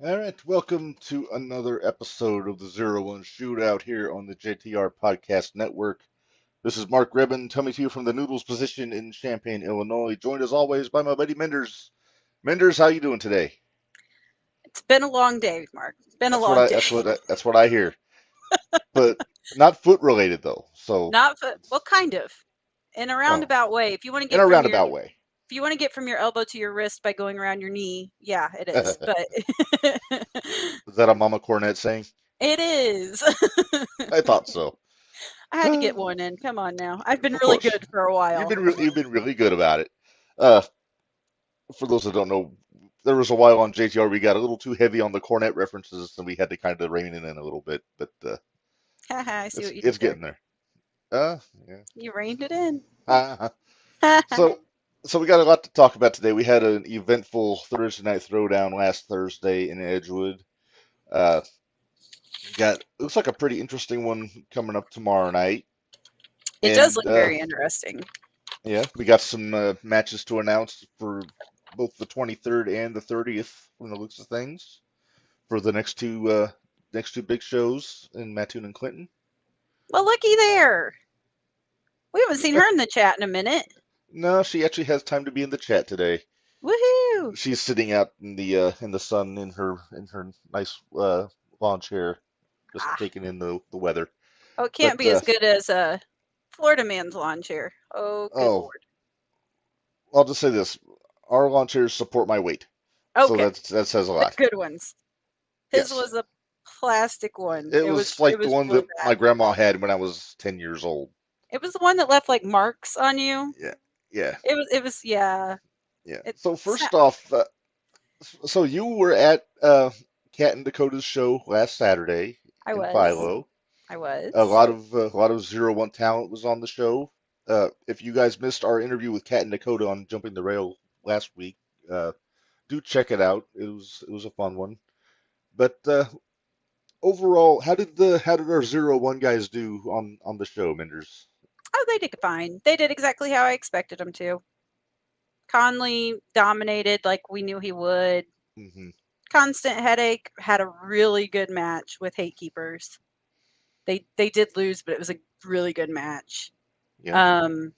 All right, welcome to another episode of the Zero One Shootout here on the JTR Podcast Network. This is Mark Rebin coming to you from the Noodles position in Champaign, Illinois, joined as always by my buddy Minderz. Minderz, how you doing today? It's been a long day, Mark. It's been a That's what long I day. that's what I hear. But not foot related though. So Well, kind of. In a well, roundabout way. If you want to in get a from your roundabout way. elbow to your wrist by going around your knee, yeah, it is. Is But that a Mama Cornette saying? it is. I thought so. I had to get Of one in. Come on now. I've been really course. good for a while. You've been really good about it. Uh, for those that don't know, there was a while on JTR we got a little too heavy on the cornet references, and we had to kind of rein it in a little bit. But Haha, I see it's what you it's did there. getting there. Yeah. You reined it in. Uh, so so we got a lot to talk about today. We had an eventful Thursday night throwdown last Thursday in Edgewood. Uh, got looks like a pretty interesting one coming up tomorrow night, It does and look very interesting. yeah, we got some matches to announce for both the 23rd and the 30th from the looks of things for the next two big shows in Mattoon and Clinton. Well, looky there. We haven't seen Yeah. her in the chat in a minute. No, she actually has time to be in the chat today. Woohoo! She's sitting out in the sun in her nice lawn chair, just Ah, taking in the weather. oh, it can't But be as good as a Florida man's lawn chair. Oh, good oh, lord. I'll just say this: our lawn chairs support my weight, so Okay, that says a they're lot. good ones. His Yes, was a plastic one. it It was was like it the was one really that bad. my grandma had when I was 10 years old. It was the one that left like marks on you. Yeah, yeah, It was yeah. yeah. It So snap. first off, so you were at Cat and Dakota's show last Saturday I in was. Philo. I was. A lot of Zero One talent was on the show. If you guys missed our interview with Cat and Dakota on Jumping the Rail last week, uh, do check it out. It was a fun one. But overall, how did our Zero One guys do on the show, Minderz? Oh, they did fine. They did exactly how I expected them to. Conley dominated like we knew he would. Hmm. Constant Headache had a really good match with Hate Keepers. They did lose, but it was a really good match. Yeah. Um,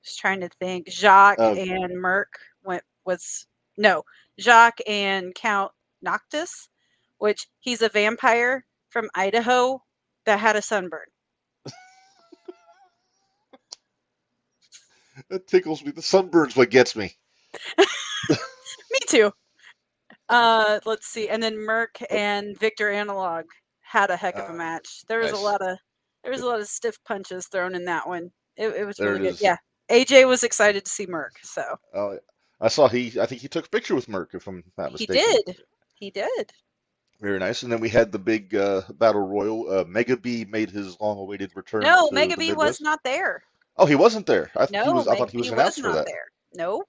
just trying to think. Jacques Uh, and Merc went was no Jacques and Count Noctis, which he's a vampire from Idaho that had a sunburn. that tickles me. The sunburn's what gets me. Me too. Let's see, and then Merc Oh, and Victor Analog had a heck of a uh, match. nice. There was a lot of stiff punches thrown in that one. It was There really it good. is. Yeah, AJ was excited to see Merc, so I saw I think he took a picture with Merc, if I'm not he mistaken. did. He did. Very nice. And then we had the big battle royal. Mega B made his long-awaited return No, to Mega the B was Midwest. not there. Oh, he wasn't there. No, I thought Mega he B was was announced for not that. there. No,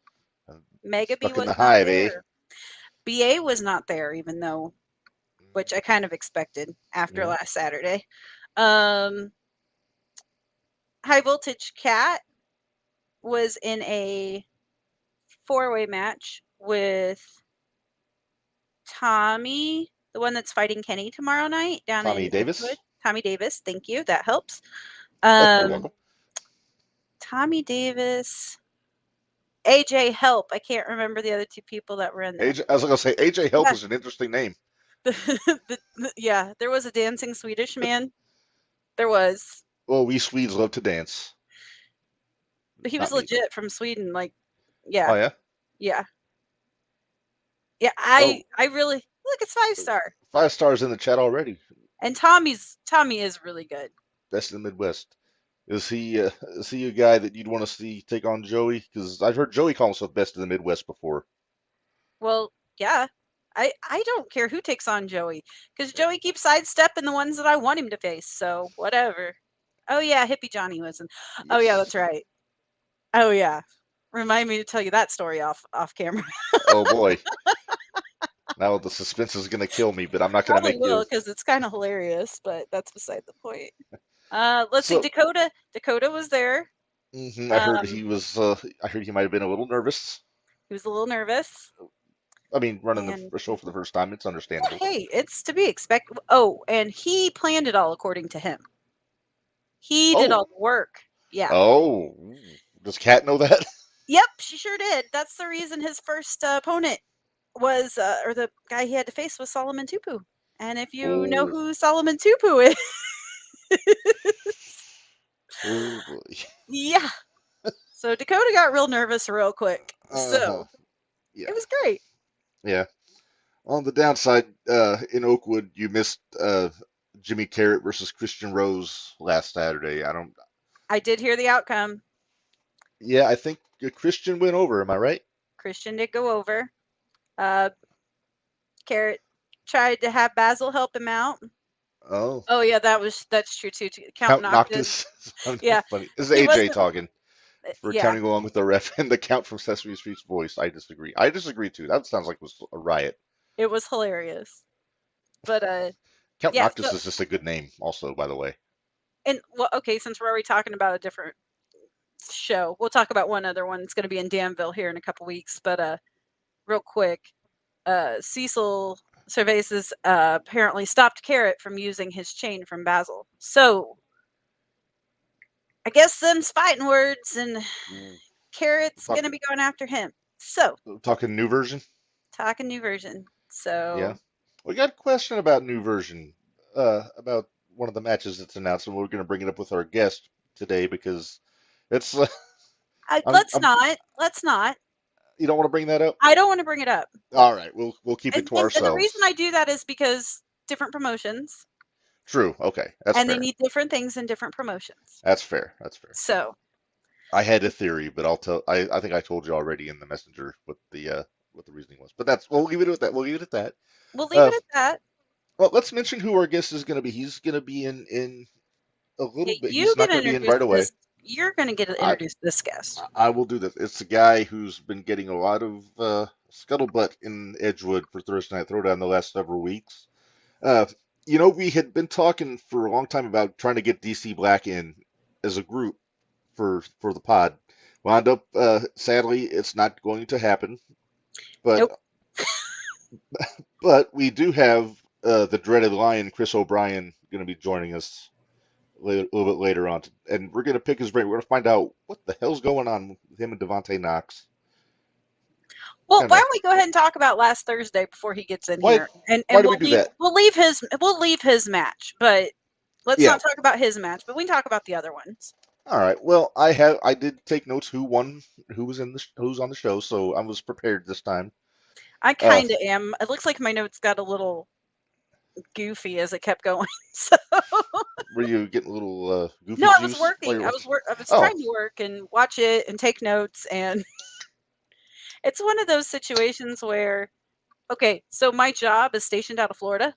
Uh, Mega B Stuck in the was not hive, eh? there. BA was not there, even though, which I kind of expected after Yeah. last Saturday. Um, High Voltage Cat was in a four-way match with Tommy, the one that's fighting Kenny tomorrow night down Tommy in Edgewood. Davis. Tommy Davis, thank you. That helps. You're Um, welcome. Tommy Davis, AJ Help. I can't remember the other two people that were in there. AJ, I was gonna say AJ Help Yeah, is an interesting name. yeah. There was a dancing Swedish man. There was, Well, we Swedes love to dance. but he was Not me, but legit from Sweden. Like, oh yeah, yeah. yeah, yeah. Oh, I really look. It's 5-star, 5 stars in the chat already. and Tommy is really good. Best in the Midwest. Is he a guy that you'd want to see take on Joey? Because I've heard Joey call himself best in the Midwest before. Well, yeah. I don't care who takes on Joey because Joey keeps sidestepping the ones that I want him to face. So whatever. Oh yeah, Hippie Johnny was in. Oh yeah, Yes. that's right. Oh yeah. Remind me to tell you that story off camera. Oh boy. Now the suspense is gonna kill me, but I'm not gonna Probably make you. will because it's kind of hilarious, but that's beside the point. Let's see. So, Dakota was there. I heard he Um, was. I heard he might have been a little nervous. he was a little nervous. I mean, running And the show for the first time, it's well, understandable. hey, it's to be expected. Oh, and he planned it all according to him. He did all Oh, the work. Yeah. oh, does Kat know that? Yep, she sure did. That's the reason his first opponent was, or the guy he had to face was Solomon Tupu. And if you know Oh, who Solomon Tupu is, oh boy. yeah. So Dakota got real nervous real quick. Uh-huh. So Yeah, it was great. yeah. On the downside, in Oakwood, you missed Jimmy Carrot versus Christian Rose last Saturday. I don't. I did hear the outcome. Yeah, I think Christian went over. Am I right? Christian did go over. Uh, Carrot tried to have Basil help him out. Oh, Oh yeah, that's true too. Count Count Noctis. Noctis. I'm Yeah, funny. This is he AJ wasn't. talking for Yeah, counting along with the ref and the Count from Sesame Street's voice. I disagree. I disagree too. That sounds like it was a riot. it was hilarious. But Count yeah. So Noctis is just a good name, also, by the way. and well, okay, since we're already talking about a different show, we'll talk about one other one. It's going to be in Danville here in a couple weeks. But real quick, Cecil Cervantes apparently stopped Carrot from using his chain from Basil. So I guess them's fighting words, and Mm, Carrot's Talk, gonna be going after him. So talking new version. talking new version. Yeah. So We got a question about new version. About one of the matches that's announced, and we're going to bring it up with our guest today because it's. let's I'm. not. Let's not. You don't want to bring that up? I don't want to bring it up. All right. We'll keep it to And the reason ourselves. I do that is because different promotions, True. Okay. That's and they fair. need different things in different promotions. That's fair. That's fair. So I had a theory, but I'll tell. I think I told you already in the messenger what the reasoning was. But that's we'll leave it at that. We'll leave it at that. we'll leave Uh, it at that. well, let's mention who our guest is going to be. He's going to be in a little Okay, bit. you He's not get going to be in introduced right this. away. You're gonna get I introduced this guest. I will do this. It's a guy who's been getting a lot of scuttlebutt in Edgewood for Thursday Night Throwdown the last several weeks. Uh, we had been talking for a long time about trying to get DC Black in as a group for the pod. Wound up, sadly, it's not going to happen. But Nope. but we do have the dreaded Lion, Chris O'Brien, going to be joining us a little bit later on, and we're going to pick his brain. We're going to find out what the hell's going on with him and Devontae Knox. Well, Kind why of don't we go ahead and talk about last Thursday before he gets in why here, why and do we do that? we'll leave his match, but let's Yeah. not talk about his match. But we can talk about the other ones. All right. Well, I did take notes who won, who's on the show, so I was prepared this time. I Uh, kind of am. It looks like my notes got a little goofy as it kept going. So were you getting a little no, goofy I was juice while working. you're working? I was Oh, trying to work and watch it and take notes, and it's one of those situations where okay, so my job is stationed out of Florida.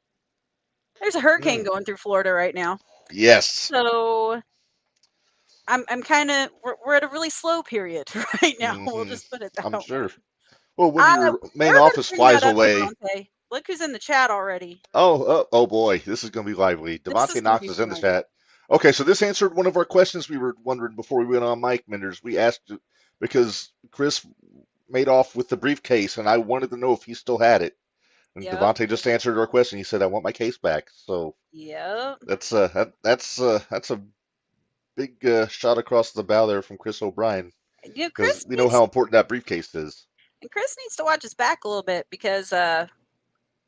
There's a hurricane mm, going through Florida right now, yes. so I'm kind of we're at a really slow period right now. We'll Hmm. just put it I'm that way. sure. Well, when your main We're gonna office bring that flies up, away, Devontae. Look who's in the chat already. oh boy, this is going to be lively. This is Devontae gonna Knox be is in the fun. chat. Okay, so this answered one of our questions we were wondering before we went on mic, Minderz. We asked because Chris made off with the briefcase, and I wanted to know if he still had it. And Yep. Devontae just answered our question. He said, "I want my case back." So Yep. that's a big shot across the bow there from Chris O'Brien You know, because we know how important that briefcase is. Chris needs to watch his back a little bit because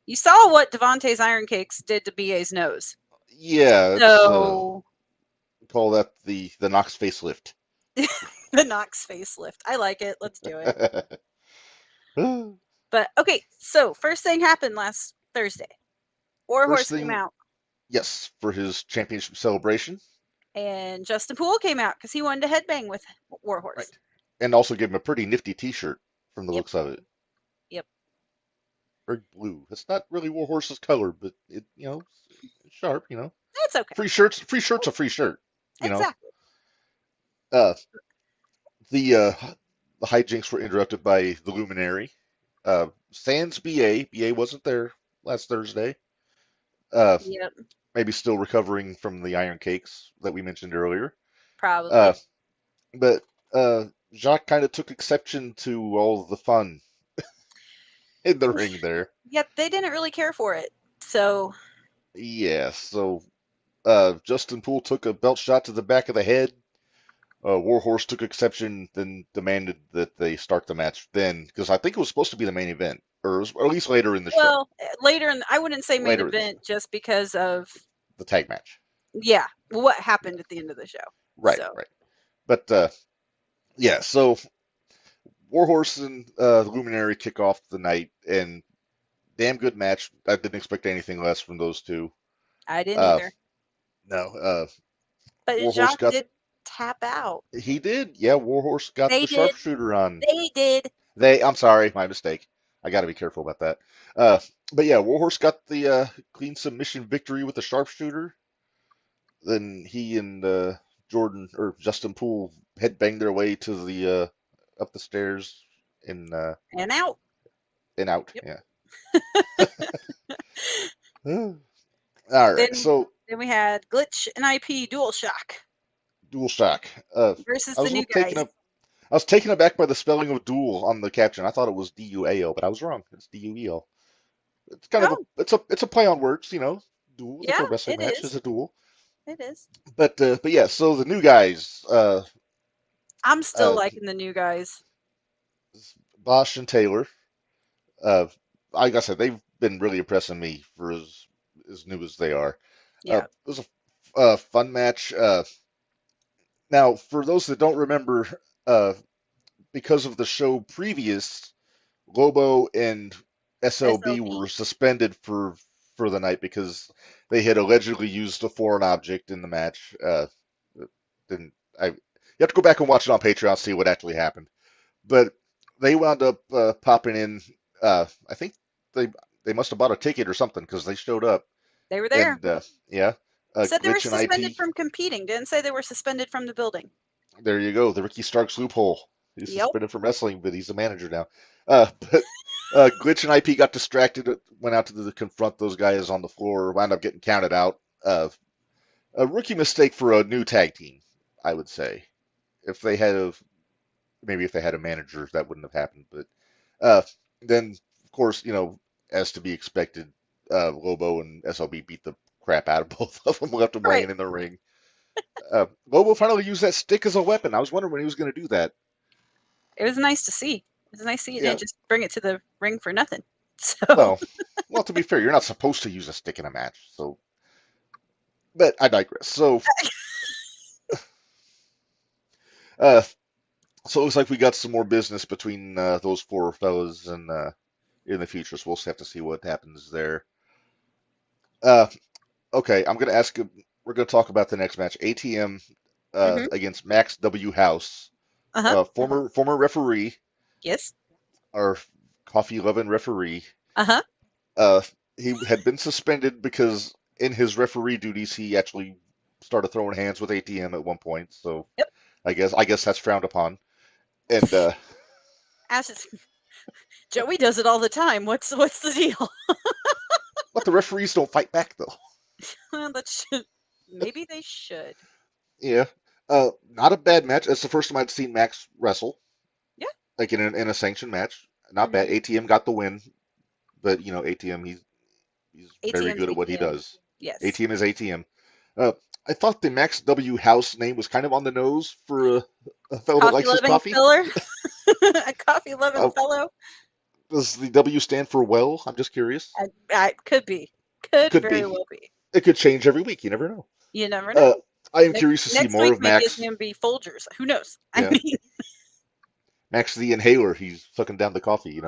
you saw what Devontae's iron cakes did to BA's nose. Yeah, it's So call that the Knox facelift. the Knox facelift. I like it. Let's do it. But okay, so first thing happened last Thursday. First Warhorse came thing, out, yes, for his championship celebration, and Justin Poole came out because he wanted to headbang with right? Warhorse. And also gave him a pretty nifty T-shirt from the Yep. looks of it. Yep. Very blue. It's not really Warhorse's color, but it's sharp. That's okay. Free shirts. Free shirt's a free shirt. You know. Exactly. Uh, the hijinks were interrupted by the Luminary. Sans BA. BA wasn't there last Thursday. Uh, Yep. maybe still recovering from the iron cakes that we mentioned earlier. Uh, Probably. but Jacques kind of took exception to all the fun. in the ring there. Yet they didn't really care for it. So Yeah, so Justin Poole took a belt shot to the back of the head. Warhorse took exception, then demanded that they start the match then, because I think it was supposed to be the main event, or at least later in the show. well, later in I wouldn't say main Later in the show, event just because of the tag match. yeah, what Yeah, happened at the end of the show. right, So right. But yeah, so Warhorse and Luminary kick off the night, and damn good match. I didn't expect anything less from those two. I didn't Uh, either. no, But Warhorse Jacques got did tap out. he did. Yeah, Warhorse got They the did. sharpshooter on. They did. I'm sorry, my mistake. I got to be careful about that. Uh, but yeah, Warhorse got the clean submission victory with the sharpshooter. Then he and Jordan or Justin Poole headbanged their way to the up the stairs and And out. out. Yep. Yeah. All right. Then So then we had Glitch and IP Dual Shock dual shock. versus I the was a new little taken guys. up. I was taken aback by the spelling of dual on the caption. I thought it was DUAL, but I was wrong. It's DUEL. It's kind of a Oh, it's a play on words, Duel. It's yeah, a wrestling it match. It's is. a duel. It is. But yeah. So the new guys, I'm still uh, liking the new guys. Bosch and Taylor. Uh, like I said, they've been really impressing me for as new as they are. Yeah. It was a fun match. Now, for those that don't remember, uh, because of the show previous, Lobo and SLB SLB. were suspended for the night because they had allegedly used a foreign object in the match. Didn't I? You have to go back and watch it on Patreon to see what actually happened. But they wound up popping in. I think they they must have bought a ticket or something because they showed up. They were there. And yeah, Said they were Glitch and suspended IP. from competing. Didn't say they were suspended from the building. There you go, the Ricky Starks loophole. He's Yep. suspended from wrestling, but he's a manager now. But Glitch and IP got distracted, went out to confront those guys on the floor, wound up getting counted out. A rookie mistake for a new tag team, I would say. If they had a maybe if they had a manager, that wouldn't have happened. But uh, then, of course, as to be expected, Lobo and SLB beat the crap out of both of them, left them Right. laying in the ring. Lobo finally used that stick as a weapon. I was wondering when he was going to do that. It was nice to see. It was nice to see it Yeah, didn't just bring it to the ring for nothing. So well, to be fair, you're not supposed to use a stick in a match. So, but I digress. Uh, so it looks like we got some more business between those four fellas and in the future. So we'll have to see what happens there. Uh, okay, I'm gonna ask. We're gonna talk about the next match. ATM hmm against Max W House, uh-huh. former referee, Yes. our Coffee Lovin' referee. Uh-huh. Uh, he had been suspended because in his referee duties he actually started throwing hands with ATM at one point. So Yep. I guess that's frowned upon. And As it's, Joey does it all the time. What's the deal? but the referees don't fight back though. That should maybe they should. Yeah. Not a bad match. It's the first time I'd seen Max wrestle, Yeah. like in a sanctioned match. Not bad. hmm ATM got the win, but ATM he's very ATM's good at what he ATM. does. Yes. ATM is ATM. Uh, I thought the Max W House name was kind of on the nose for a fellow that Coffee likes his loving coffee. filler. A coffee loving Uh, fellow. does the W stand for well? I'm just curious. I could be. Could Could very be. well be. It could change every week. You never know. You never Uh, know. I am Next curious to see next more week of maybe it's Max. gonna be Folgers. Who knows? I Yeah, mean Max the inhaler. He's sucking down the coffee.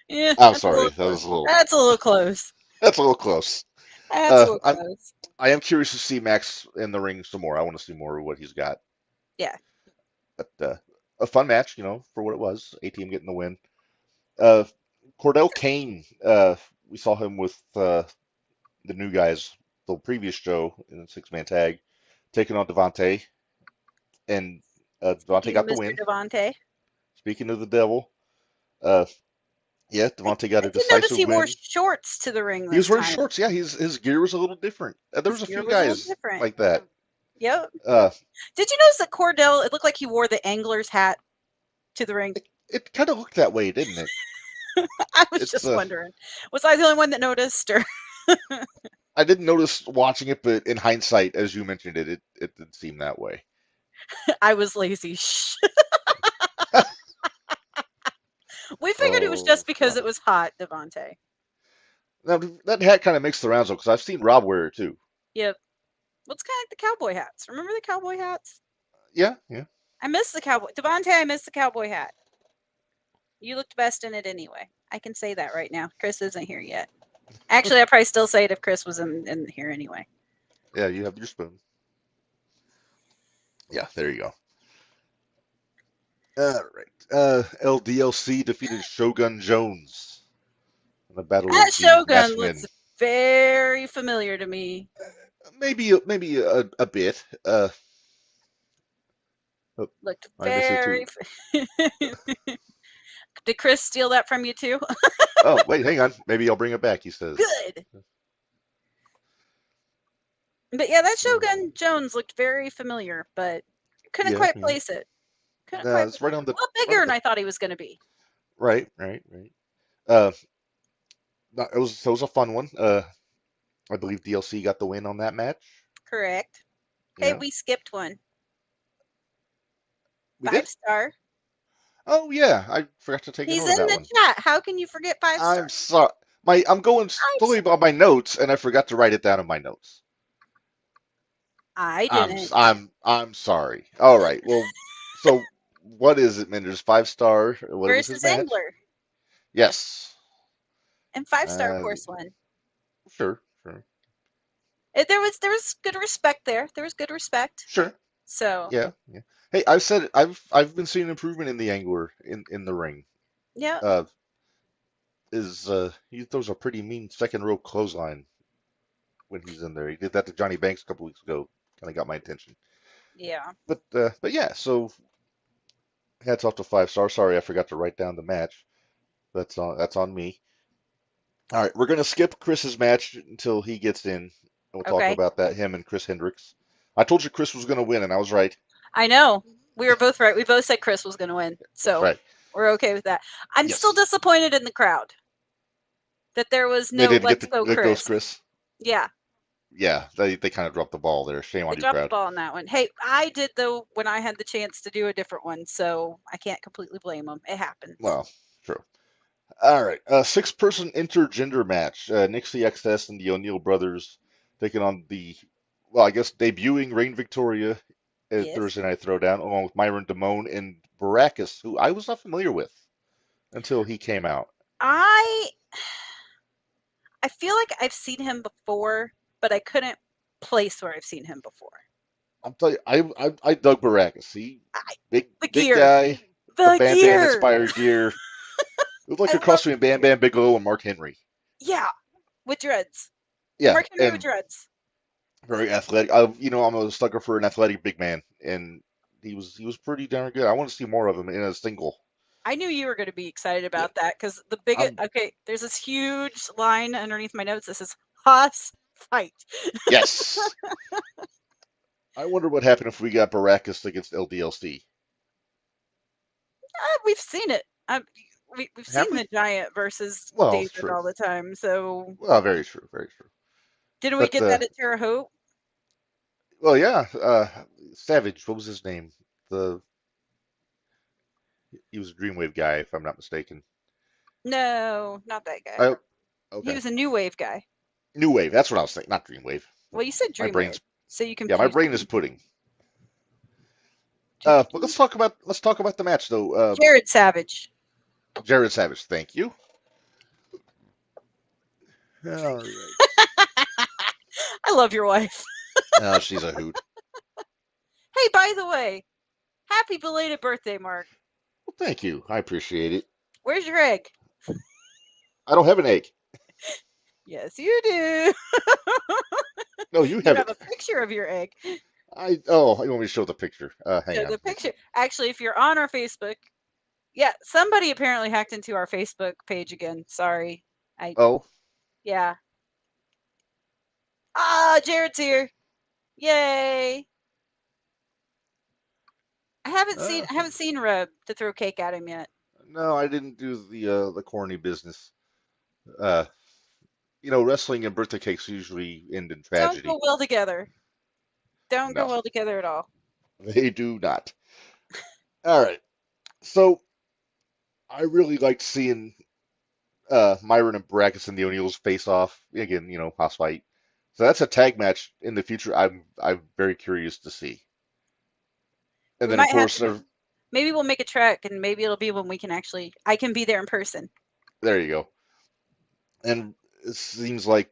yeah, I'm that's a sorry. little That was close. a little. That's a little close. That's a little close. That's a Uh, little I'm close. I am curious to see Max in the ring some more. I want to see more of what he's got. Yeah. But a fun match, for what it was. ATM getting the win. Uh, Cordell Kane. We saw him with the new guys the previous show in the six-man tag, taking on Devontae, and Devontae Speaking of got the Mr. win. Devontae. Speaking of the devil, uh, yeah, Devontae got I a did notice decisive he wore win. shorts to the ring He was this wearing time. shorts. Yeah, his gear was a little different. There His was a gear few was a little guys different. like that. Yep. Uh, Did you notice that Cordell, it looked like he wore the angler's hat to the ring? It kind of looked that way, didn't it? I was It's just wondering, was I the only one that noticed, or I didn't notice watching it, but in hindsight, as you mentioned it did seem that way. I was lazy? Shh. We figured it was Oh, just because it fun. was hot, Devontae. Now that hat kind of makes the rounds though, because I've seen Rob wear it too. Yep. Well, it's kind of like the cowboy hats. Remember the cowboy hats? Yeah, yeah. I miss the cowboy. Devontae, I miss the cowboy hat. You looked best in it anyway. I can say that right now. Chris isn't here yet. Actually, I'd probably still say it if Chris was in here anyway. Yeah, you have your spoon. Yeah, there you go. All right. LDLC defeated Shogun Jones in the Battle That of the Shogun looks Matchmen. very familiar to me. Maybe a bit. Oh, Looked I miss it very. too. Did Chris steal that from you too? Oh, wait, hang on. Maybe I'll bring it back, he says. Good. But yeah, that Oh, Shogun Jones looked very familiar, but couldn't yeah, quite yeah. place it. Couldn't No, quite. it's right on A the lot right bigger on than the I thought he was going to be. right. Uh, no, it was a fun one. I believe DLC got the win on that match. Correct. Hey, Yeah, we skipped one. we did. 5-star. Oh yeah, I forgot to take a He's note of in that the one. chat. How can you forget 5-star? I'm sorry. I'm going 5 slowly star. by my notes, and I forgot to write it down in my notes. I didn't. I'm sorry. All right. Well, so what is it, Minderz? 5 star. What was his Versus match? Angler. Yes. And 5-star Uh, porcelain. sure. There was good respect there. There was good respect. Sure. So Yeah. Hey, I've said it. I've been seeing improvement in the angler in the ring. yeah, Uh, he throws a pretty mean second row clothesline when he's in there. He did that to Johnny Banks a couple weeks ago. Kind of got my attention. yeah. But yeah. So hats off to 5 star. Sorry, I forgot to write down the match. That's on me. All right, we're gonna skip Chris's match until he gets in, and we'll talk Okay. about that him and Chris Hendricks. I told you Chris was gonna win, and I was right. I know. We were both right. We both said Chris was going to win. That's So right. we're okay with that. I'm still Yes, disappointed in the crowd that there was they no didn't get let's the go there goes Chris. Chris. Yeah, Yeah, they kind of dropped the ball there. Shame they on you, dropped the crowd. ball on that one. Hey, I did though when I had the chance to do a different one, so I can't completely blame them. It happens. Well, true. All right, six-person intergender match. Nixie XS and the O'Neill brothers taking on well, I guess debuting Reign Victoria at Yes. Thursday Night Throwdown, along with Myron Damone and Baracus, who I was not familiar with until he came out. I I feel like I've seen him before, but I couldn't place where I've seen him before. I'm telling you, I dug Baracus. He I, the big gear, guy, the the Bam Bam gear. inspired gear. It was like I a love cross the between Bam gear. Bam Bigelow and Mark Henry. Yeah, with dreads. Yeah, Mark Henry with and dreads. very athletic. I'm a sucker for an athletic big man, and he was pretty darn good. I want to see more of him in a single. I knew you were going to be excited Yeah, about that because the biggest. I'm Okay, there's this huge line underneath my notes that says "Haas fight." yes. I wonder what happened if we got Baracus against LDLC. We've seen it. We've Have seen we? the giant versus Well, it's David true. all the time. So Well, very true, very true. didn't we But get that at Terre Haute? well, yeah. Savage. What was his name? The He was a Dreamwave guy, if I'm not mistaken. No, not that guy. Oh, He okay. was a new wave guy. New Wave. That's what I was saying. Not Dreamwave. Well, you said My Dreamwave, brain's so you Yeah, my confused brain is me. pudding. But let's talk about the match though. Jared Savage. Jared Savage. Thank you. All right. I love your wife. Oh, she's a hoot. Hey, by the way, happy belated birthday, Mark. Well, thank you. I appreciate it. Where's your egg? I don't have an egg. Yes, you do. No, you You have have it. a picture of your egg. You want me to show the picture? Hang Show on. the Let me picture. see. Actually, if you're on our Facebook, yeah, somebody apparently hacked into our Facebook page again. Sorry. Oh, Yeah. Ah, Jared's here. Yay. I haven't uh, seen Reb to throw cake at him yet. No, I didn't do the corny business. Uh, wrestling and birthday cakes usually end in Don't go tragedy. well together. Don't go No, well together at all. they do not. All right. So I really liked seeing Myron and Brackus and the O'Neills face off again. House fight. So that's a tag match in the future. I'm very curious to see. And We then of might have course to. Maybe we'll make a trek, and maybe it'll be when we can actually. I can be there in person. there you go. And it seems like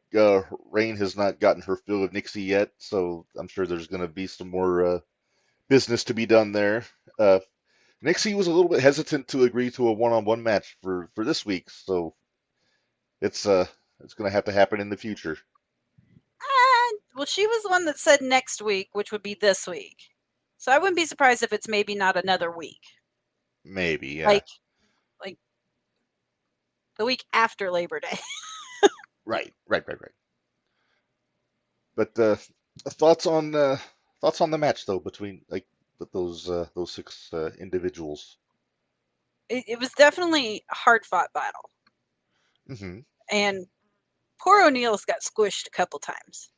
Rain has not gotten her fill of Nixie yet, so I'm sure there's going to be some more business to be done there. Nixie was a little bit hesitant to agree to a one-on-one match for this week, so it's going to happen in the future. Well, she was the one that said next week, which would be this week. So I wouldn't be surprised if it's maybe not another week. Maybe, yeah. Like the week after Labor Day. Right. But thoughts on the match though between like those six individuals. It was definitely a hard fought battle. Hmm. And poor O'Neill's got squished a couple times.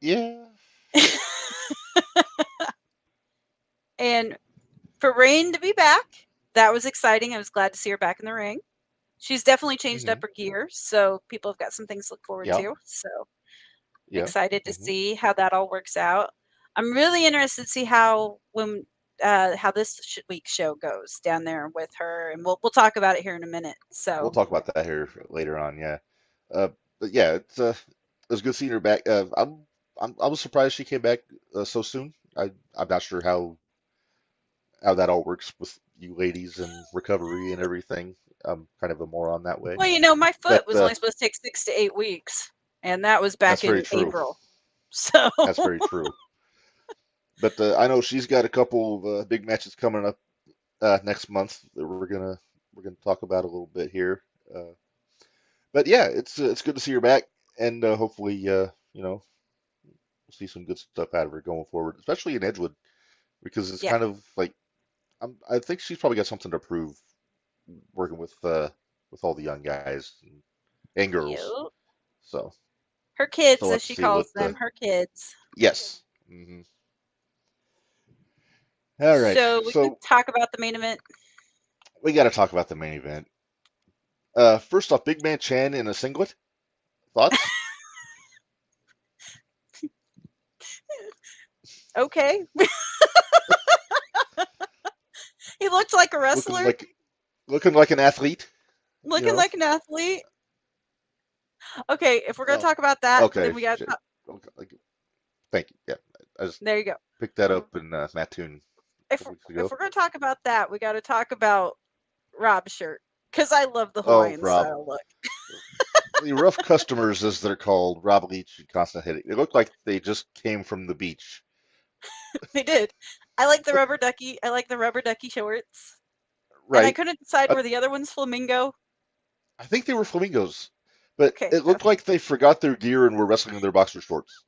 Yeah. And for Rain to be back, that was exciting. I was glad to see her back in the ring. She's definitely changed Hmm. up her gear, so people have got some things to look forward Yeah. to. So Yeah. excited to Hmm. see how that all works out. I'm really interested to see how this week's show goes down there with her, and we'll talk about it here in a minute. We'll So talk about that here later on. Yeah. Uh, but yeah, it was good seeing her back. I was surprised she came back so soon. I'm not sure how that all works with you ladies and recovery and everything. I'm kind of a moron that way. well, my foot But was only supposed to take 6 to 8 weeks, and that was that's back very in true. April. So That's very true. But I know she's got a couple of big matches coming up next month that we're gonna talk about a little bit here. Uh, but yeah, it's good to see her back, and hopefully we'll see some good stuff out of her going forward, especially in Edgewood, because it's yeah, kind of like I think she's probably got something to prove working with all the young guys and girls. you So her so kids, as let's she see what calls the them, her kids. yes. All right, So we can so talk about the main event. we got to talk about the main event. First off, Big Man Chan in a singlet. Thoughts? Okay, he looked like a Looking wrestler, like looking like an athlete, you looking know. like an athlete. Okay, if we're gonna Oh, talk about that, okay. then we got. Okay, thank you. Yeah, I just There you go. picked that up in Mattoon a If couple weeks if ago. we're gonna talk about that, we got to talk about Rob's shirt because I love the Oh, Hawaiian Rob, style look. the rough customers, as they're called, Rob Leach and Constant Hitting. They look like they just came from the beach. They did. I like the rubber ducky. I like the rubber ducky shorts, and I Right. couldn't decide Uh, were the other ones flamingo. I think they were flamingos, but Okay, it looked like they forgot their gear and were wrestling in their boxer shorts.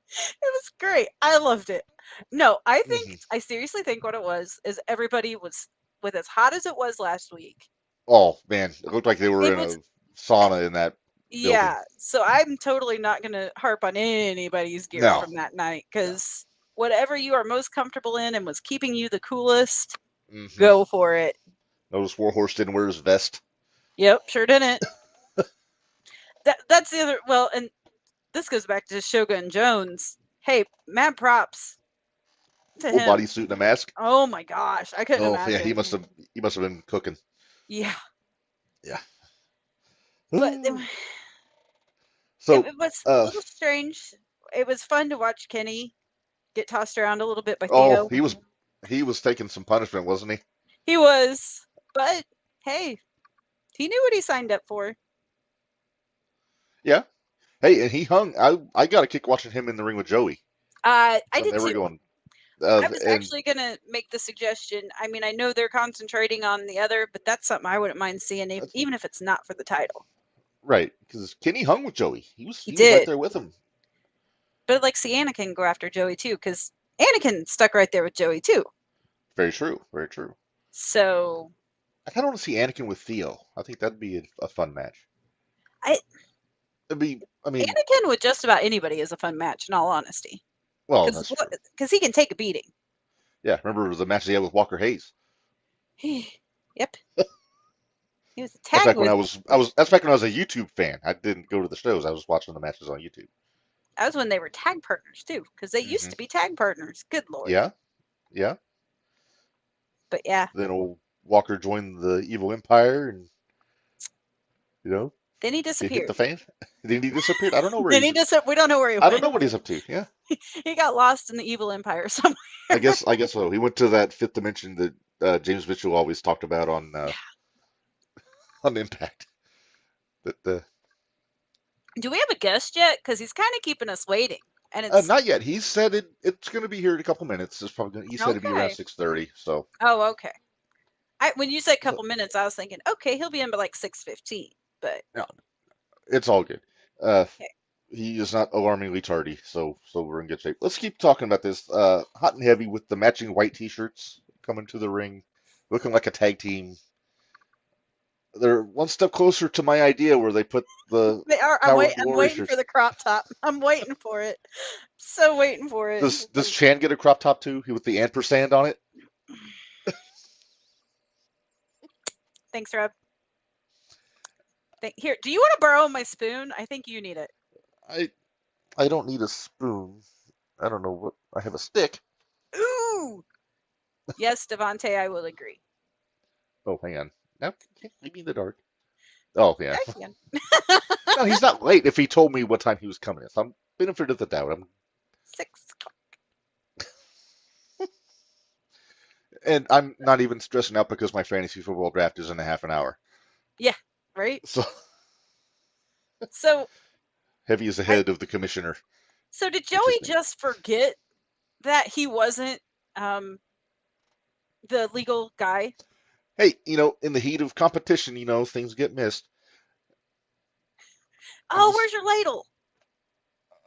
it was great. I loved it. No, Hmm. I seriously think what it was is everybody was with as hot as it was last week. Oh man, it looked like they were It in was a sauna in that building. yeah. So I'm totally not going to harp on anybody's gear No, from that night no. because whatever you are most comfortable in and was keeping you the coolest, Hmm. go for it. Notice Warhorse didn't wear his vest. Yep, sure didn't. That's the other. Well, and this goes back to Shogun Jones. Hey, mad props to Full him. bodysuit and a mask. Oh my gosh, I couldn't Oh yeah, imagine. he must have been cooking. Yeah, Yeah. but So, it was a uh, little strange. It was fun to watch Kenny get tossed around a little bit by oh, Theo. he was taking some punishment, wasn't he? He was, but hey, he knew what he signed up for. Yeah. Hey, and he hung. I got a kick watching him in the ring with Joey I when did they were too. going. I was And actually gonna make the suggestion. I mean, I know they're concentrating on the other, but that's something I wouldn't mind seeing, that's even if it's not for the title. right because Kenny hung with Joey. He He was right did, there with him. but I'd like to see Anakin go after Joey too, because Anakin stuck right there with Joey too. Very true. Very true. So I kind of want to see Anakin with Theo. I think that'd be a fun match. I It'd be, I mean, Anakin with just about anybody is a fun match, in all honesty, well, because that's true. he can take a beating. Yeah, remember the match they had with Walker Hayes? Yep, he was a That's tag back when with. that's back when I was a YouTube fan. I didn't go to the shows. I was watching the matches on YouTube. That was when they were tag partners too, because they used Hmm. to be tag partners. Good lord. Yeah, yeah. But yeah, Then old Walker joined the Evil Empire, and you know, then he it hit disappeared. the fan. Then he disappeared. I don't know where Then he's. he just we don't know where he I don't went. know what he's up to. Yeah, He got lost in the evil empire somewhere. I guess so. He went to that fifth dimension that James Mitchell always talked about on Impact. That Do we have a guest yet? Because he's kind of keeping us waiting, and it's not yet. He said it's going to be here in a couple minutes. It's probably he said it'd be around okay. 6:30. So Oh, okay. When you said a so, couple minutes, I was thinking, okay, he'll be in by like 6:15. But no, it's all good. Uh, okay, he is not alarmingly tardy, so we're in good shape. Let's keep talking about this. Hot and heavy with the matching white T-shirts coming to the ring, looking like a tag team. They're one step closer to my idea where they put the they are. Tower of I'm Glory waiting for shirts. the crop top. I'm waiting for it. So waiting for it. Does Chan get a crop top too? With the ampersand on it? Thanks, Rob. Here, do you want to borrow my spoon? I think you need it. I I don't need a spoon. I don't know what I have a stick. Ooh, yes, Devonte, I will agree. Oh, hang on. No, can't leave me in the dark. Oh yeah. I can. No, he's not late if he told me what time he was coming in. So I'm benefit of the doubt. 6 o'clock. And I'm not even stressing out because my fantasy football draft is in a half an hour. Yeah, right. So So heavy is I ahead of the commissioner, so did which is Joey me. just forget that he wasn't um the legal guy? Hey, in the heat of competition, things get missed. I'm Oh, just, where's your ladle?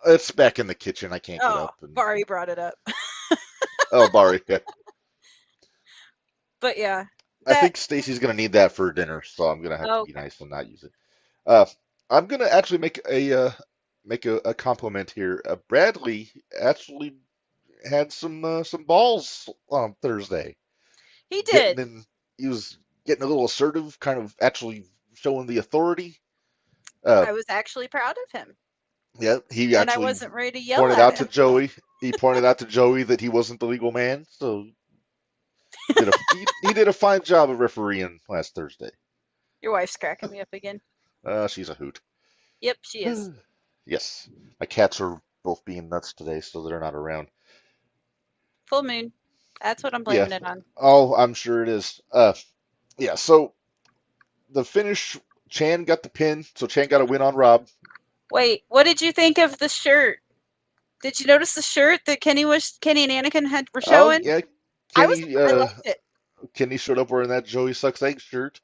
it's back in the kitchen. I can't get Oh, up and Bari brought it up. oh, Barry. Yeah. But yeah, I that think Stacy's gonna need that for dinner, so I'm gonna have to be okay. nice and not use it. Uh, I'm gonna actually make a compliment here. Bradley actually had some balls on Thursday. He Getting did. in, he was getting a little assertive, kind of actually showing the authority. Uh, I was actually proud of him, yeah, he and I actually wasn't ready to yell pointed at out to him. Joey. He pointed out to Joey that he wasn't the legal man, so he did a fine job of refereeing last Thursday. Your wife's cracking me up again. She's a hoot. Yep, she is. Yes, my cats are both being nuts today, so they're not around. Full moon. That's what I'm Yeah. blaming it on. Oh, I'm sure it is. Yeah. So the finish, Chan got the pin, so Chan got a win on Rob. Wait, what did you think of the shirt? Did you notice the shirt that Kenny and Anakin were Oh showing? yeah, I was Kenny. I liked it. Kenny showed up wearing that Joey sucks egg shirt,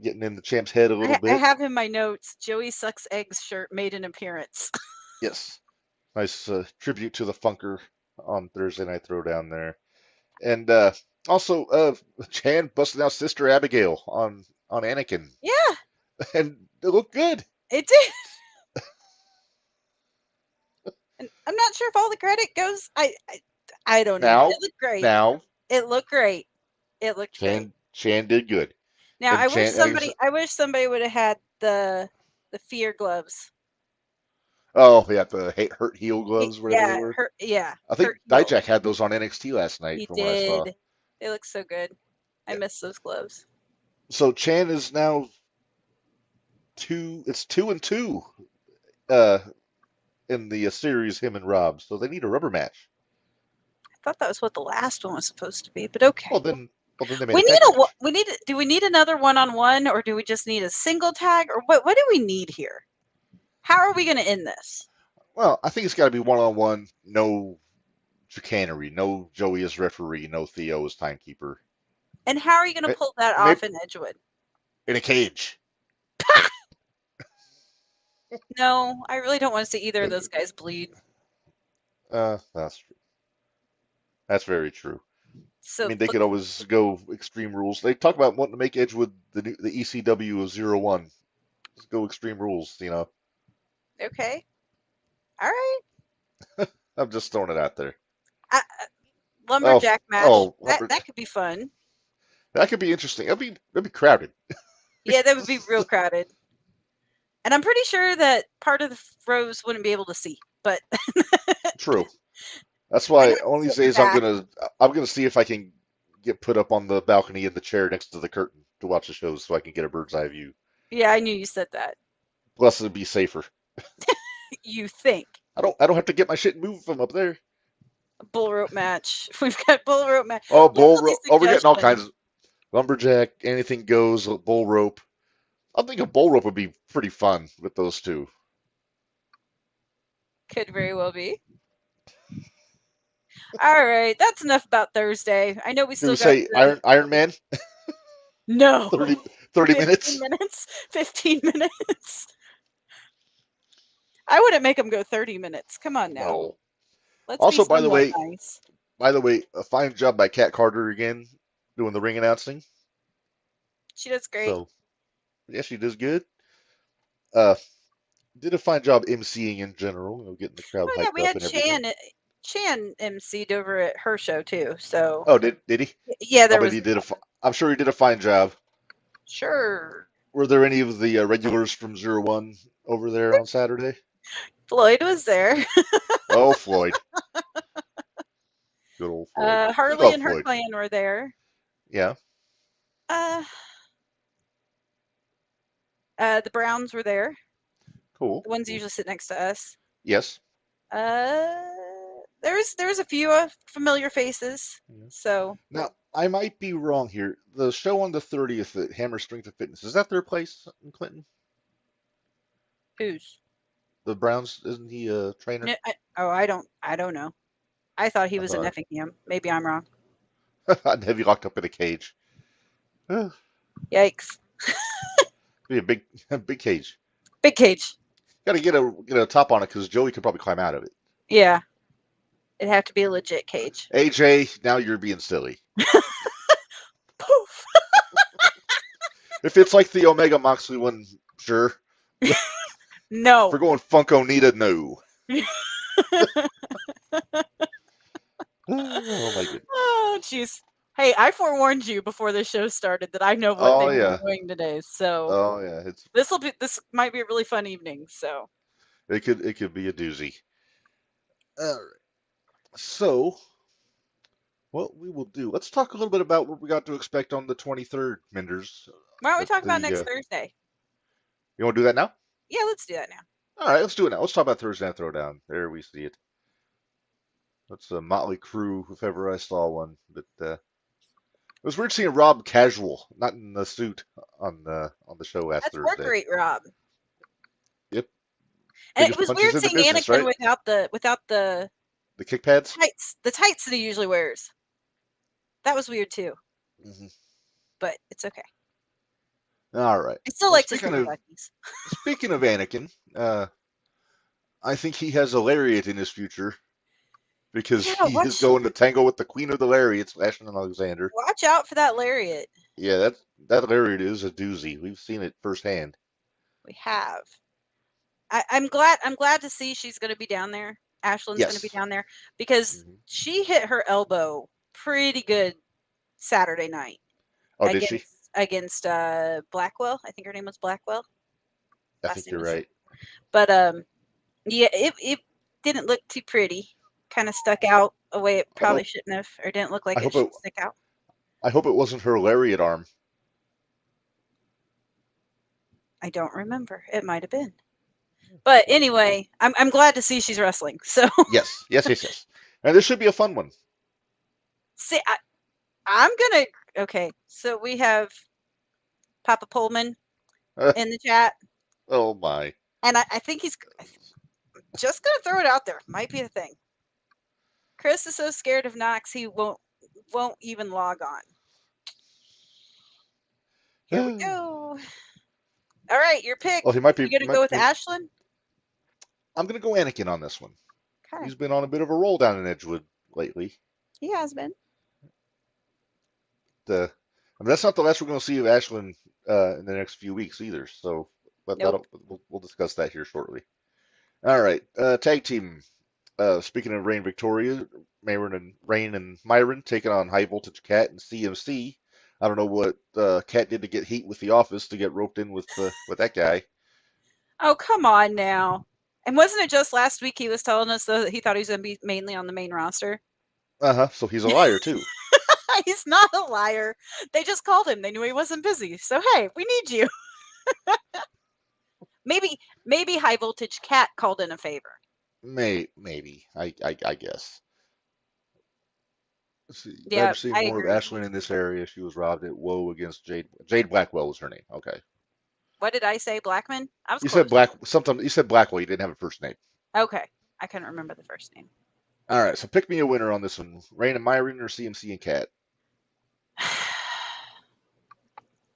getting in the champ's head a little I bit. have in my notes Joey sucks eggs shirt made an appearance. Yes, nice tribute to the Funker on Thursday Night Throwdown there, and also Chan busting out Sister Abigail on Anakin, Yeah, and it looked good. it did. And I'm not sure if all the credit goes. I don't know. Now, It looked great. now It looked great. It looked great. Chan did good, Now and Chan. I wish somebody would have had the fear gloves. Oh, yeah, the hurt heel gloves, whatever they Yeah, were. yeah, I think hurt heel. Dijak had those on NXT last night, He from what I saw. did. They look so good. I Yeah. miss those gloves. So Chan is now two. It's 2-2 uh, in the series. Him and Rob. So they need a rubber match. I thought that was what the last one was supposed to be, but okay. Well, then they made a tag match. Do we need another one-on-one, or do we just need a single tag, or what do we need here? How are we going to end this? Well, I think it's got to be one-on-one. No chicanery. No Joey as referee. No Theo as timekeeper. And how are you going to pull that Maybe off in Edgewood? in a cage. No, I really don't want to see either of those guys bleed. That's true. That's very true. I So mean, they could always go Extreme Rules. They talk about wanting to make Edgewood the ECW of 01. Just go Extreme Rules, you know. okay, all right. I'm just throwing it out there. Oh, Lumberjack match. oh, That could be fun. that could be interesting. That'd be crowded. Yeah, that would be real crowded. And I'm pretty sure that part of the rows wouldn't be able to see, but True. That's I why know one of these sit in the days back. I'm gonna see if I can get put up on the balcony in the chair next to the curtain to watch the shows so I can get a bird's eye view. Yeah, I knew you said that. Plus, it'd be safer. You think I don't have to get my shit moved from up there. bull rope match? We've got bull rope match. Oh, Look at bull all these rope. Oh, we're getting all kinds suggestions. of lumberjack, anything goes, bull rope. I think a bull rope would be pretty fun with those two. Could very well be. All right, that's enough about Thursday. I know we Did still we got say the Iron Man? no 30 15 minutes? minutes. 15 minutes. I wouldn't make them go 30 minutes. Come on now. No. Let's be Also, somewhat nice. a fine job by Kat Carter again doing the ring announcing. She does great. So, yeah, she does good. Uh, did a fine job emceeing in general, getting the crowd Oh yeah, hyped we up had and everything. Chan emceed over at her show too. So Oh, did he? yeah, I there bet was he I'm sure he did a fine job. sure. Were there any of the regulars from 01 over there on Saturday? Floyd was there. Oh, Floyd. Good old Floyd. We Harley love and her Floyd. clan were there. Yeah, Uh, the Browns were there. cool. The ones Cool. usually sit next to us. Yes. Uh, there's a few familiar faces. Yeah. So Now, I might be wrong here. The show on the 30th at Hammer Strength and Fitness, is that their place in Clinton? who's? The Browns, isn't he a trainer? No, I don't know. I thought he I was in thought Effingham. Maybe I'm wrong. I'd have you locked up in a cage. Yikes! Be a big, big cage. Big cage. Got to get a top on it because Joey could probably climb out of it. Yeah, it'd have to be a legit cage. AJ, now you're being silly. Poof. If it's like the Omega Moxley one, sure. No. If we're going Funko Nita, no. Oh my goodness. Oh, jeez. Hey, I forewarned you before the show started that I know what they Oh were yeah. doing today. So Oh yeah. this might be a really fun evening. So It could be a doozy. All right. So what we will do? Let's talk a little bit about what we got to expect on the 23rd, Minderz. why don't we At talk about the next Thursday? you want to do that now? Yeah, let's do that now. All right, let's do it now. Let's talk about Thursday Night Throwdown. There we see it. That's a Motley Crue, if ever I saw one. But it was weird seeing Rob casual, not in the suit on the show last That's work Thursday. rate, Rob. Yep, And it biggest was punches weird in the seeing business, Anakin right? without the The kick pads. tights that he usually wears. That was weird too, Hmm. but it's okay. All right. I still Well, like to see the Buckies. speaking of Anakin, I think he has a lariat in his future because Yeah, he is going to tangle with the Queen of the Lariats, Ashley Alexander. watch out for that lariat. Yeah, that lariat is a doozy. We've seen it firsthand. We have. I'm glad to see she's going to be down there. Ashlyn's going to be Yes. down there because Hmm. she hit her elbow pretty good Saturday night Oh, did she? against Blackwell. I think her name was Blackwell. I Last think name you're was, right. but yeah, it didn't look too pretty. Kind of stuck out a way it I probably hope shouldn't have, or didn't look I like it hope should it stick out. I hope it wasn't her lariat arm. I don't remember. It might have been. But anyway, I'm glad to see she's wrestling. So Yes, yes, yes, yes. And this should be a fun one. see, I'm gonna. Okay, so we have Papa Pullman in the chat, Oh my. and I think he's just gonna throw it out there. Might be a thing. Chris is so scared of Knox he won't even log on. Here we go. All right, your pick. Oh, he might be. You gonna go with Ashlyn? I'm gonna go Anakin on this one. Okay, He's been on a bit of a roll down in Edgewood lately. he has been. I mean, that's not the last we're going to see of Ashlyn in the next few weeks either. So, but Nope. that'll we'll discuss that here shortly. All right, tag team. Speaking of Rain Victoria, Rain and Myron taking on High Voltage Cat and CMC. I don't know what Cat did to get heat with the office to get roped in with that guy. Oh, come on now. And wasn't it just last week he was telling us though that he thought he was going to be mainly on the main roster? Uh-huh. So he's a liar too. He's not a liar. They just called him. They knew he wasn't busy. So hey, we need you. Maybe High Voltage Cat called in a favor. Maybe. I guess. Yeah, Better see I more of agree. Ashlyn in this area. She was robbed at Woe against Jade. Jade Blackwell was her name. Okay. What did I say, Blackman? I was You said close. Black something. You said Blackwell. You didn't have a first name. Okay. I couldn't remember the first name. All right. So pick me a winner on this one. Rain and Myron or CMC and Cat.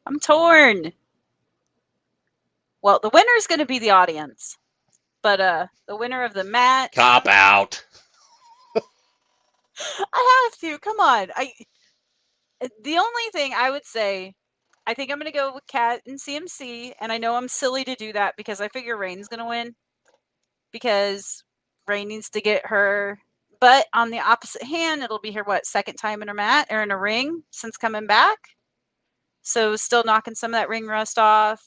I'm torn. Well, the winner is going to be the audience, but the winner of the match, Cop out. I have to. Come on. The only thing I would say, I think I'm going to go with Cat and CMC, and I know I'm silly to do that because I figure Rain's going to win because Rain needs to get her. But on the opposite hand, it'll be her second time in her mat or in a ring since coming back. So still knocking some of that ring rust off.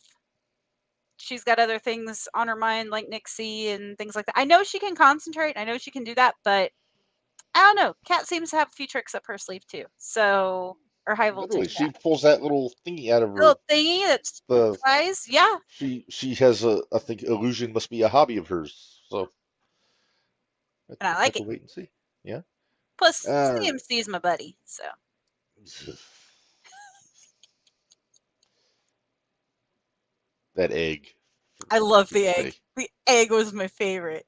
She's got other things on her mind like Nixie and things like that. I know she can concentrate. I know she can do that, but I don't know. Kat seems to have a few tricks up her sleeve too. So, or high voltage Literally, Kat. she pulls that little thingy out of her. Little thingy that The flies. Yeah, she has a. I think illusion must be a hobby of hers. So and I we'll have like to it. wait and see. Yeah. Plus, All right. CMC is my buddy. So, That egg, I for love the Pete's egg. sake. The egg was my favorite.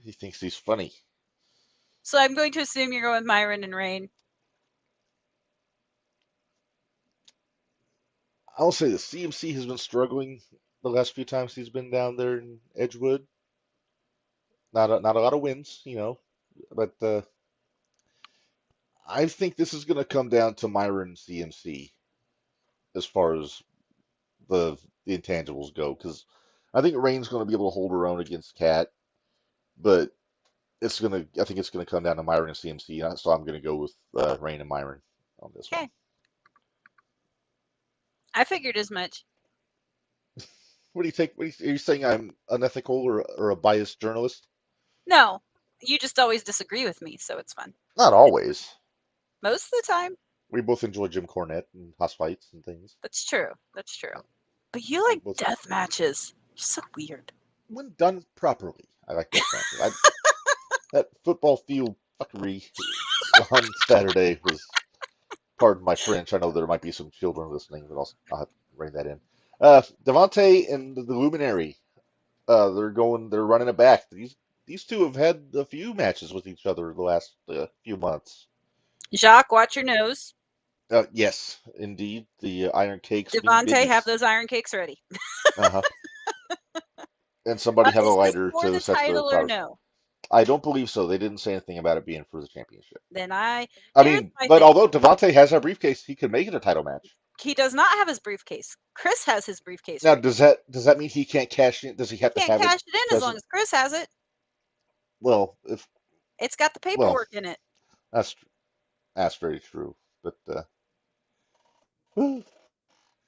He thinks he's funny. So, I'm going to assume you're going with Myron and Rain. I'll say this: CMC has been struggling the last few times he's been down there in Edgewood. Not a lot of wins, but I think this is going to come down to Myron CMC as far as the the intangibles go, because I think Rain's going to be able to hold her own against Cat, but I think it's gonna come down to Myron and CMC, so I'm gonna go with Rain and Myron on this one. Okay. I figured as much. What do you think? Are you saying I'm unethical or a biased journalist? No, you just always disagree with me, so it's fun. Not always. Most of the time. We both enjoy Jim Cornette and house fights and things. That's true. That's true. But you We like both, death matches. You're so weird. when done properly, I like death matches. That football field fuckery on Saturday was, pardon my French. I know there might be some children listening, but I'll have to bring that in. Devontae and the Luminary. They're running it back. These two have had a few matches with each other the last few months. Jacques, watch your nose. Yes, indeed. The Iron Cakes mean Devontae, have business. those iron cakes ready. Uh-huh. And somebody have a Is this lighter for to the set the title or flowers. no? I don't believe so. They didn't say anything about it being for the championship. Then I here's mean, my but thing. although Devontae has that briefcase, he could make it a title match. He does not have his briefcase. Chris has his briefcase Now, right does that mean he can't cash in? Does he now. have to He can't have it cash it in as long present? as Chris has it. Well, if It's got the well, paperwork in it. that's that's very true. But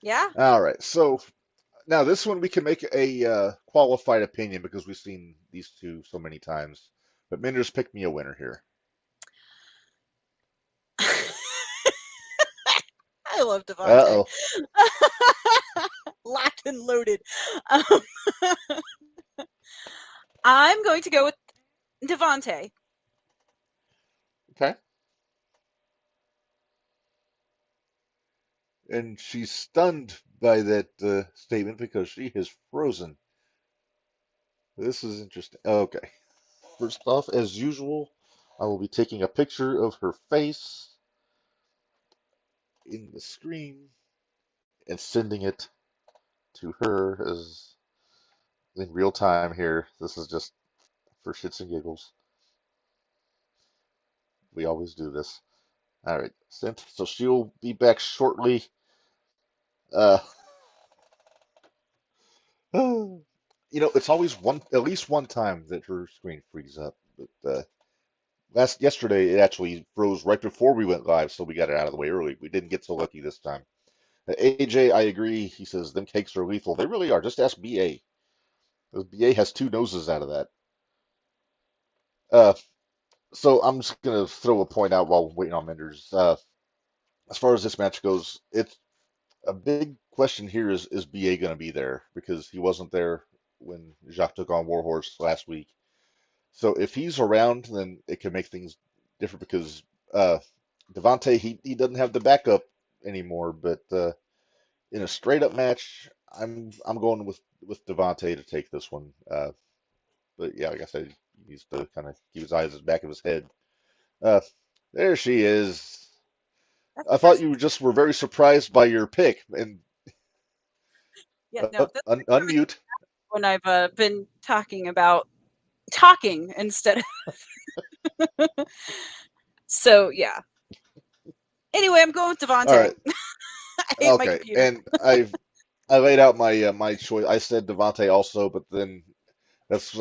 Yeah. all right, so now this one we can make a qualified opinion because we've seen these two so many times. But Minderz picked me a winner here. I love Devontae. Uh-oh. Locked and loaded. Um, I'm going to go with Devontae. Okay. And she's stunned by that statement because she has frozen. This is interesting. Okay. First off, as usual, I will be taking a picture of her face in the screen and sending it to her as in real time here. This is just for shits and giggles. We always do this. All right, Synth. So she'll be back shortly. Uh, it's always at least one time that her screen frees up. But yesterday, it actually froze right before we went live, so we got it out of the way early. We didn't get so lucky this time. AJ, I agree. He says them cakes are lethal. They really are. Just ask BA. Because BA has two noses out of that. Uh, so I'm just gonna throw a point out while waiting on Minderz. As far as this match goes, it's a big question here is BA gonna be there because he wasn't there when Jacques took on Warhorse last week. So if he's around, then it can make things different because uh, Devontae he doesn't have the backup anymore. But in a straight up match, I'm going with Devontae to take this one. But yeah, like I said, he needs to kind of keep his eyes at the back of his head. Uh, there she is. That's I the thought first. you just were very surprised by your pick. And Yeah, no, that's unmute. when I've been talking about talking instead of. So yeah. Anyway, I'm going with All Devontae. right. I hate my Okay. computer. And I laid out my choice. I said Devontae also, but then that's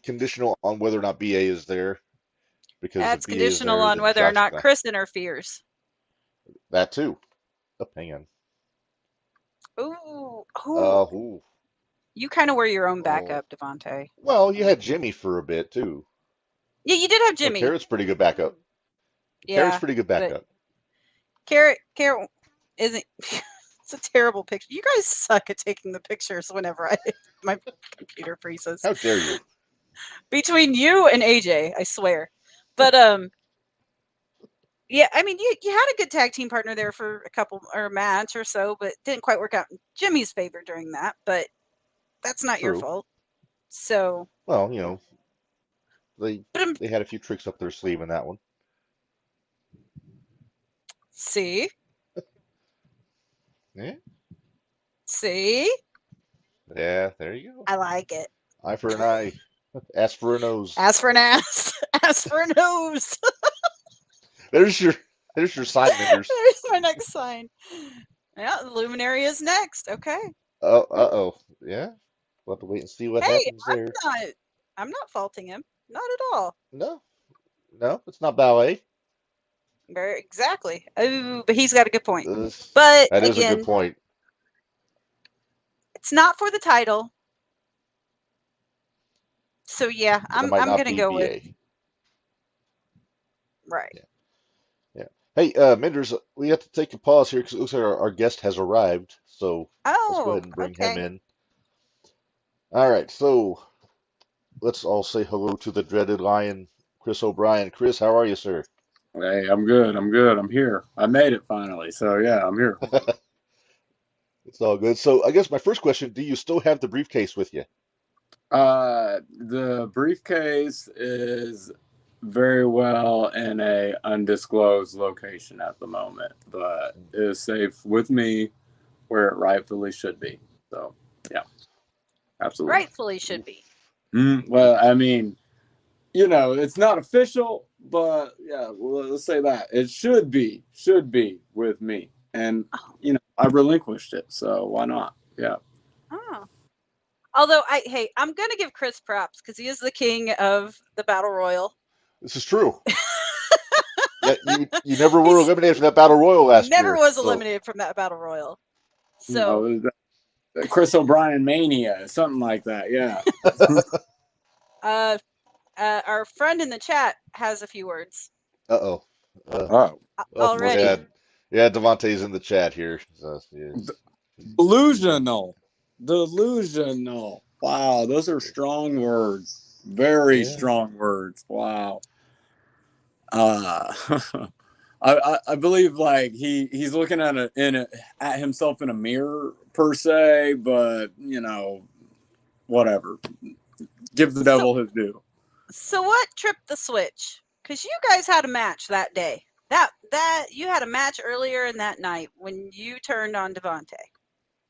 conditional on whether or not BA is there. Because if That's BA is conditional there, on then whether or Josh not gonna Chris interferes. that too. Oh, hang on. Ooh, ooh. Ooh, You kind of were your own oh. backup, Devontae. Well, you had Jimmy for a bit too. Yeah, you did have Oh, Jimmy. Carrot's pretty good backup. Carrot's Yeah, pretty good but backup. Carrot isn't. It's a terrible picture. You guys suck at taking the pictures whenever my computer freezes. How dare you? Between you and AJ, I swear. But yeah, I mean, you had a good tag team partner there for a couple or a match or so, but didn't quite work out in Jimmy's favor during that. But that's not your True. fault. So, Well, they but they had a few tricks up their sleeve in that one. see, Yeah. see, Yeah, there you go. I like it. Eye for an eye, ass for a nose. Ass for an ass, ass for a nose. There's your sign, Minderz. There's my next sign. Yeah, the Luminary is next. Okay. Oh, uh-oh. Yeah. We'll have to wait and see what Hey, happens there. I'm not faulting him. Not at all. No, no, it's not ballet. Very exactly. Oh, but he's got a good point. This, But that is a good again, point. it's not for the title. So yeah, But it I'm might I'm not gonna be go with BA. right. Yeah, yeah. Hey, Minderz, we have to take a pause here because it looks like our guest has arrived. So let's go Oh, ahead and bring him okay. in. All right, so let's all say hello to the dreaded lion, Chris O'Brien. Chris, how are you, sir? Hey, I'm good. I'm good. I'm here. I made it finally. So yeah, I'm here. It's all good. So I guess my first question, do you still have the briefcase with you? The briefcase is very well in a undisclosed location at the moment, but it is safe with me where it rightfully should be. So yeah, absolutely. Rightfully should be. Well, I mean, it's not official, but yeah, well, let's say that it should be with me, and I relinquished it, so why not? Yeah. Oh. Although I'm gonna give Chris props because he is the king of the battle royal. This is true. Yeah, you never were He's eliminated from that battle royal last never year. was So eliminated from that battle royal. So Chris O'Brien mania, something like that. Yeah. our friend in the chat has a few words uh-oh. Oh, already. Yeah, Devontae's in the chat here. So, delusional. Wow, those are strong words. Very strong words. Wow. I believe like he's looking at himself in a mirror per se, but whatever. Give the devil his due. So what tripped the switch? Because you guys had a match that day. That you had a match earlier in that night when you turned on Devontae.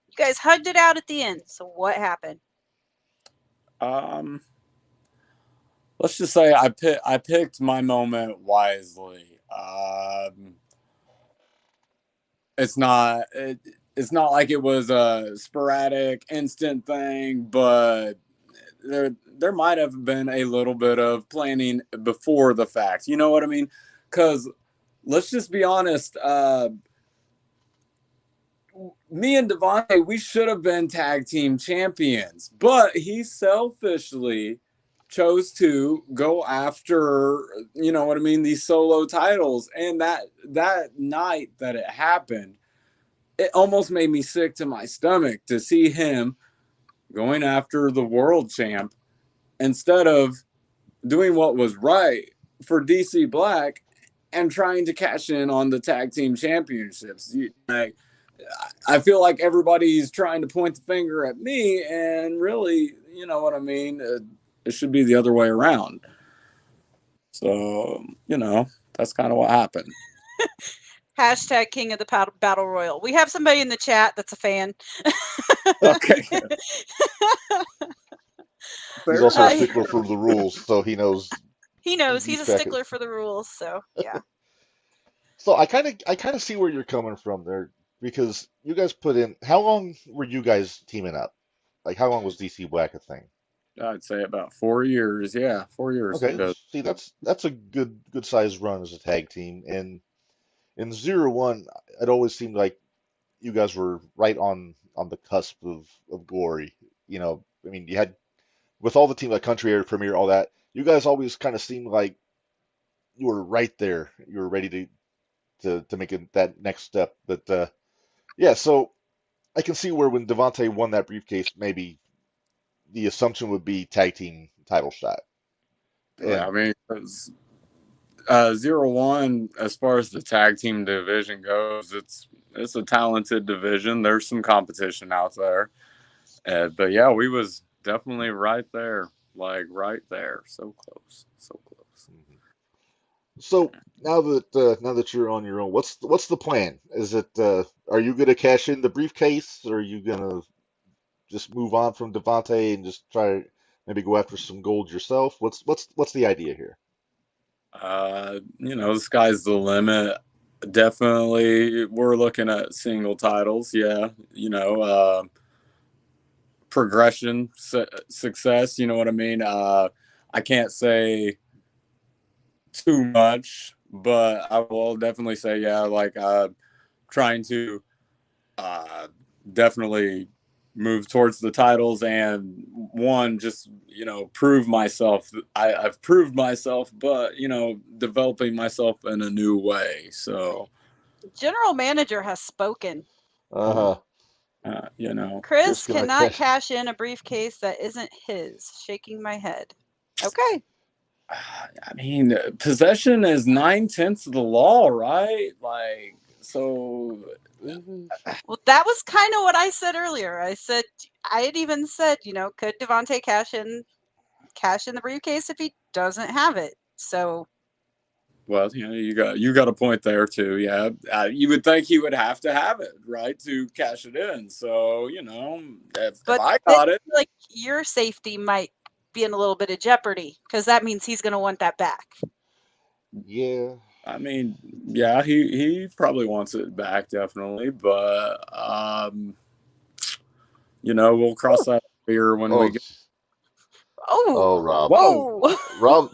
You guys hugged it out at the end. So what happened? Let's just say I picked my moment wisely. Um, it's not like it was a sporadic instant thing, but there might have been a little bit of planning before the fact. You know what I mean? Because let's just be honest. Me and Devontae, we should have been tag team champions, but he selfishly chose to go after, you know what I mean, these solo titles. And that night that it happened, it almost made me sick to my stomach to see him going after the world champ instead of doing what was right for DC Black and trying to cash in on the tag team championships. Like, I feel like everybody's trying to point the finger at me, and really, you know what I mean? It should be the other way around. So, that's kind of what happened. Hashtag King of the Battle Royal. We have somebody in the chat that's a fan. Okay. He's also a stickler for the rules, so he knows. He knows he's a stickler for the rules, so yeah. So I kind of see where you're coming from there, because you guys put in. How long were you guys teaming up? Like, how long was DC Black a thing? I'd say about 4 years. Yeah, 4 years. Okay, see, that's a good size run as a tag team. And in 0-1, it always seemed like you guys were right on the cusp of glory. I mean, you had, with all the teams like Country Air, Premier, all that, you guys always kind of seemed like you were right there. You were ready to make that next step. But yeah, so I can see where when Devontae won that briefcase, maybe the assumption would be tag team title shot. Yeah, I mean, 0-1, as far as the tag team division goes, it's a talented division. There's some competition out there, but yeah, we was definitely right there, like right there, so close, so close. So now that you're on your own, what's the plan? Is it are you gonna cash in the briefcase, or are you gonna just move on from Devontae and just try maybe go after some gold yourself? What's the idea here? The sky's the limit. Definitely, we're looking at single titles. Yeah, progression, success. You know what I mean? I can't say too much, but I will definitely say, yeah, like trying to definitely move towards the titles, and one, just prove myself. I've proved myself, but developing myself in a new way. So general manager has spoken. Chris cannot cash in a briefcase that isn't his. Shaking my head. Okay. I mean, possession is 9/10 of the law, right? Like, so. Well, that was kind of what I said earlier. I had even said, could Devontae cash in the briefcase if he doesn't have it? So. Well, you got a point there too. Yeah, you would think he would have to have it, right, to cash it in. So if I got it, like, your safety might be in a little bit of jeopardy, because that means he's going to want that back. Yeah. I mean, yeah, he probably wants it back, definitely, but we'll cross that fear when we get. Oh, Rob. Whoa.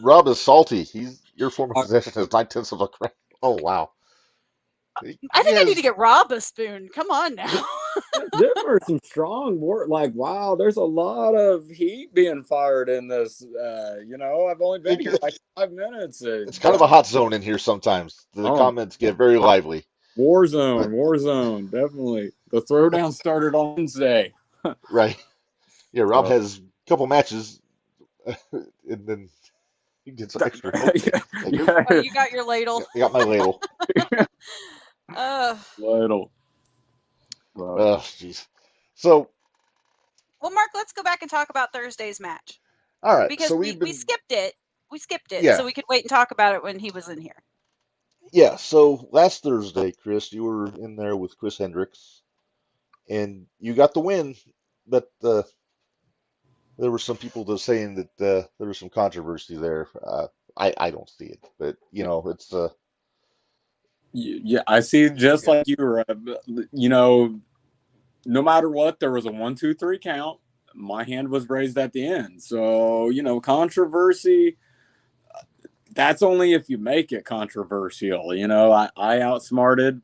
Rob is salty. Your former possession is 9/10 of a crown. Oh, wow. I think I need to get Rob a spoon. Come on now. There are some strong words. Like, wow, there's a lot of heat being fired in this. I've only been here like 5 minutes. It's kind of a hot zone in here sometimes. The comments get very lively. War zone, definitely. The throwdown started on Wednesday. Right. Yeah, Rob has a couple matches, and then he gets some extra. Oh, you got your ladle. I got my ladle. Ladle. Oh, jeez. So. Well, Mark, let's go back and talk about Thursday's match. All right. Because so we skipped it. We skipped it, yeah. So we could wait and talk about it when he was in here. Yeah. So last Thursday, Chris, you were in there with Chris Hendricks, and you got the win. But there were some people that saying that there was some controversy there. I don't see it, but it's Yeah, I see. Just like you were, no matter what, there was a 1, 2, 3 count. My hand was raised at the end. So, controversy, that's only if you make it controversial. I outsmarted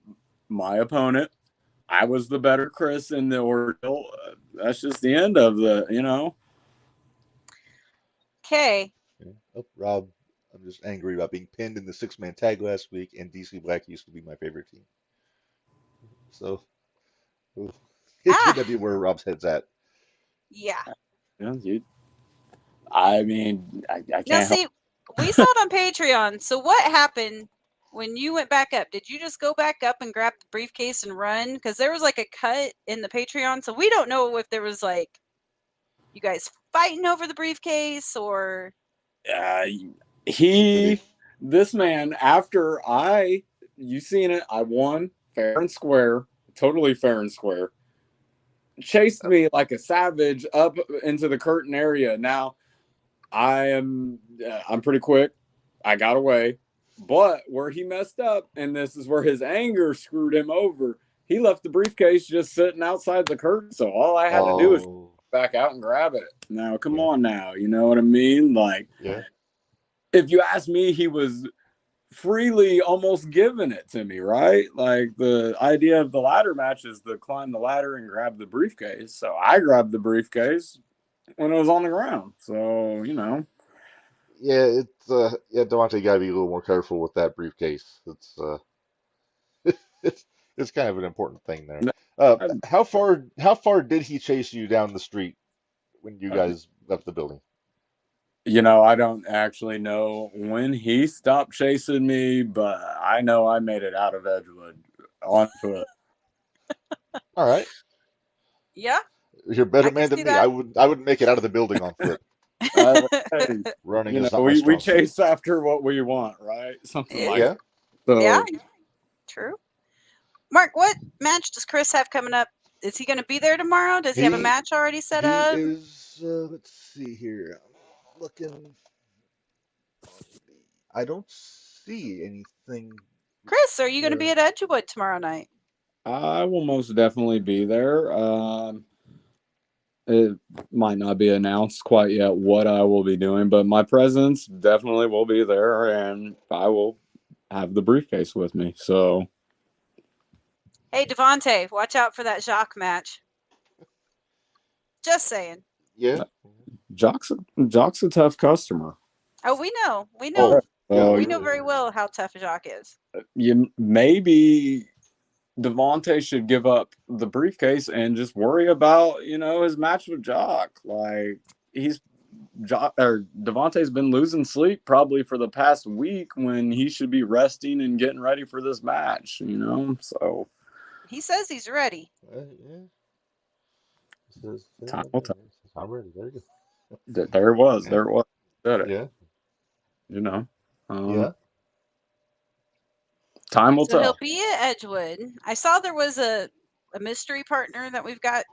my opponent. I was the better Chris in the ordeal. That's just the end of the. Okay. Oh, Rob, I'm just angry about being pinned in the six-man tag last week, and DC Black used to be my favorite team. So it Ah, should that be where Rob's head's at? yeah. I mean, I Now, can't help. see, we saw it on Patreon. So, what happened when you went back up? Did you just go back up and grab the briefcase and run? Because there was like a cut in the Patreon. So, we don't know if there was like you guys fighting over the briefcase or. This man, after you seen it, I won fair and square, totally fair and square. Chased me like a savage up into the curtain area. Now, I'm pretty quick. I got away. But where he messed up, and this is where his anger screwed him over, he left the briefcase just sitting outside the curtain. So all I had to do was Oh, back out and grab it. Now, come yeah, on now. You know what I mean? Like, yeah. if you ask me, he was freely almost giving it to me, right? Like, the idea of the ladder match is to climb the ladder and grab the briefcase. So I grabbed the briefcase when it was on the ground. So, Yeah, Devontae got to be a little more careful with that briefcase. It's kind of an important thing there. How far did he chase you down the street when you guys left the building? I don't actually know when he stopped chasing me, but I know I made it out of Edgewood on foot. All right, Yeah, you're a better I can man than see me. I that. wouldn't make it out of the building on foot. Hey, Running is not my we strong suit. chase after what we want, right? Something like Yeah. that. So, Yeah, true. Mark, what match does Chris have coming up? Is he going to be there tomorrow? Does he have a He match already set he up? is. Let's see here. I'm looking. I don't see anything. Chris, are you going to be There. at Edgewood tomorrow night? I will most definitely be there. It might not be announced quite yet what I will be doing, but my presence definitely will be there, and I will have the briefcase with me. So, Hey, Devontae, watch out for that Jacques match. Just saying. Yeah. Jock's a tough customer. Oh, we know. We Oh, know. yeah. We So know very well how tough Jacques is. maybe Devontae should give up the briefcase and just worry about his match with Jock. Like, Devontae's been losing sleep probably for the past week when he should be resting and getting ready for this match. So He says he's ready. Yeah. time will tell. I'm ready. There you There it was. go. There it was. Said it. Yeah. You know. Yeah. Time will So he'll tell. be at Edgewood. I saw there was a mystery partner that we've got.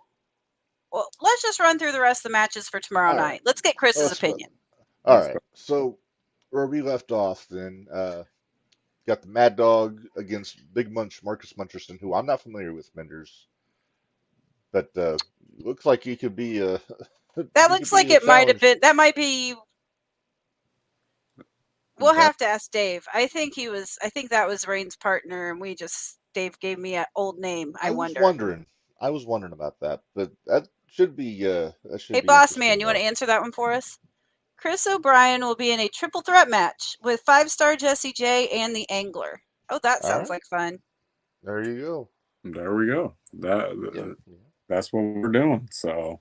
Well, let's just run through the rest of the matches for tomorrow All right. night. Let's get Chris's Let's go. opinion. All Let's right. go. So where we left off, then, got the Mad Dog against Big Munch, Marcus Muncherson, who I'm not familiar with, Minderz, but looks like he could be a That he could looks like be a it might have challenge. been. That might be. We'll That- have to ask Dave. I think that was Rain's partner, and Dave gave me an old name. I wonder. I was wondering about that, but that should be Hey, be boss man, interesting, you want to though. answer that one for us? Chris O'Brien will be in a triple threat match with 5-star Jesse J and the Angler. Oh, that All sounds right. like fun. There you go. There we go. Yeah. That's what we're doing. So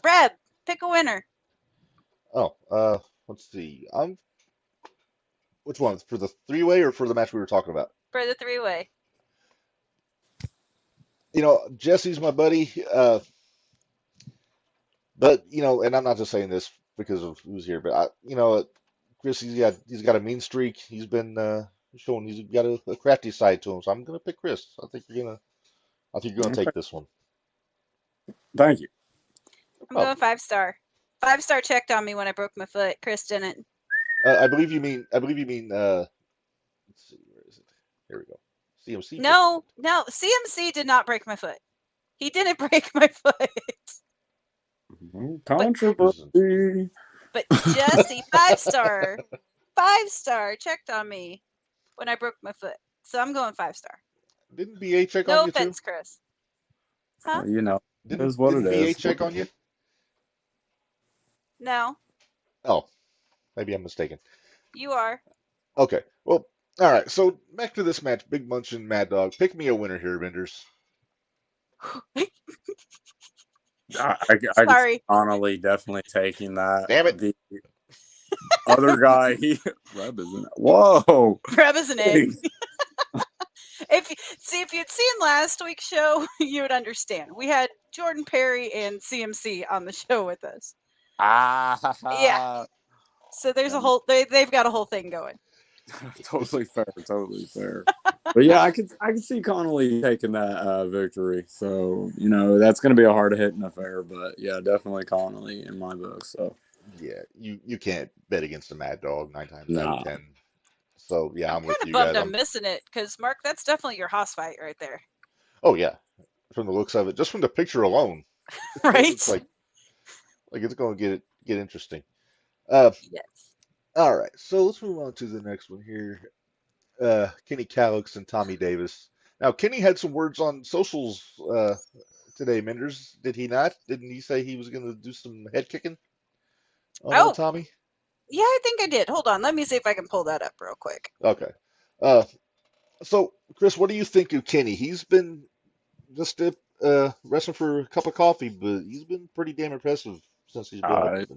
Brad, pick a winner Oh, let's see. Which one? For the three-way or for the match we were talking about? for the 3-way. Jesse's my buddy, but and I'm not just saying this because of who's here, but Chris, he's got a mean streak. He's been showing he's got a crafty side to him, so I'm gonna pick Chris. I think you're gonna okay. take this one. Thank you. I'm going 5-star. 5-star checked on me when I broke my foot. Chris didn't. I believe you mean. Let's see, where is it? Here we go. CMC. No, CMC did not break my foot. He didn't break my foot. Controversy. But Jesse, 5-star, 5-star, checked on me when I broke my foot. So I'm going 5-star. Didn't BA check on No you too? offense, Chris. Huh? You know, it Didn't is what it BA is. check on you? No, Oh, maybe I'm mistaken. you are. Okay. Well, all right. So back to this match. Big Munch and Mad Dog. Pick me a winner here, Minderz. I could see Sorry. Connolly definitely taking that. Damn it. The other guy, Reb isn't it? Whoa. Reb isn't it. If you'd seen last week's show, you would understand. We had Jordan Perry and CMC on the show with us. Yeah. So there's a whole they've got a whole thing going. Totally fair. But yeah, I could see Connolly taking that victory. So, that's going to be a hard hitting affair, but yeah, definitely Connolly in my book. So Yeah, you can't bet against the Mad Dog 9 times out Nah. of 10. So yeah, I'm with Kind of you bummed guys. I'm missing it because Mark, that's definitely your Haas fight right there. Oh yeah, from the looks of it, just from the picture alone, Right? it's like it's going to get interesting. Yes. All right, so let's move on to the next one here. Kenny Calix and Tommy Davis. Now, Kenny had some words on socials today, Minderz. Did he not? Didn't he say he was going to do some head kicking on Tommy? Yeah, I think I did. Hold on. Let me see if I can pull that up real quick. Okay. So, Chris, what do you think of Kenny? He's been just wrestling for a cup of coffee, but he's been pretty damn impressive since he's been up.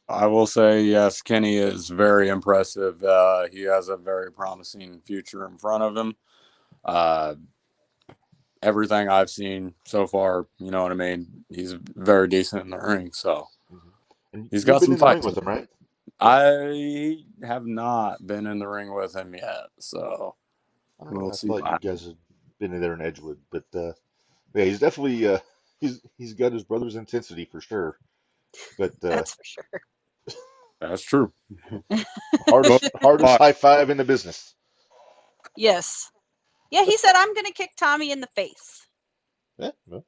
I will say, yes, Kenny is very impressive. He has a very promising future in front of him. Everything I've seen so far, you know what I mean? He's very decent in the ring, so he's got some fights with him, right? I have not been in the ring with him yet, so we'll see. I thought you guys had been in there in Edgewood, but yeah, he's definitely he's got his brother's intensity for sure. But that's for sure. That's true. Hardest high five in the business. Yes. Yeah, he said, I'm going to kick Tommy in the face. Yeah. Well.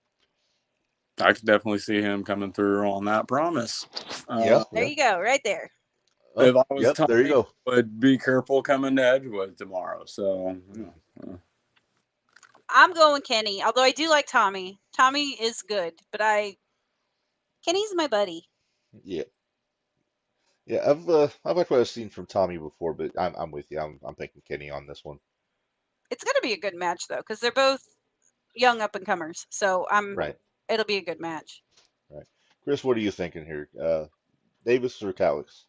I could definitely see him coming through on that promise. There you go, right there. If I was Tommy, there you go. I would be careful coming to Edgewood tomorrow. So, I'm going Kenny, although I do like Tommy. Tommy is good, but Kenny's my buddy. Yeah. Yeah, I've liked what I've seen from Tommy before, but I'm with you. I'm thinking Kenny on this one. It's going to be a good match though, because they're both young up and comers. So it'll be a good match. Right, Chris, what are you thinking here? Davis or Calix?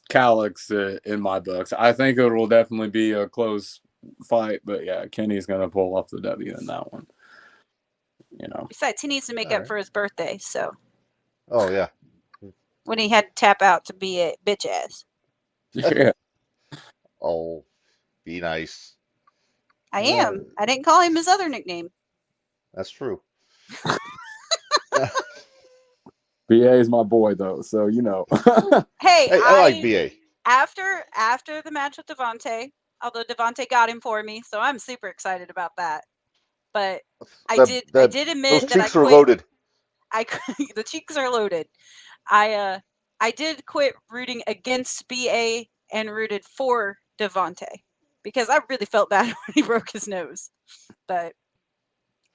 Calix in my books. I think it will definitely be a close fight, but yeah, Kenny's going to pull off the W in that one. Besides, he needs to make up for his birthday. So. Oh yeah. When he had to tap out to be a bitch ass. Yeah. Oh, be nice. I am. I didn't call him his other nickname. That's true. BA is my boy though, so Hey, I like BA. After the match with Devontae, although Devontae got him for me, so I'm super excited about that. But I did admit those cheeks are loaded. The cheeks are loaded. I did quit rooting against BA and rooted for Devontae because I really felt bad when he broke his nose. But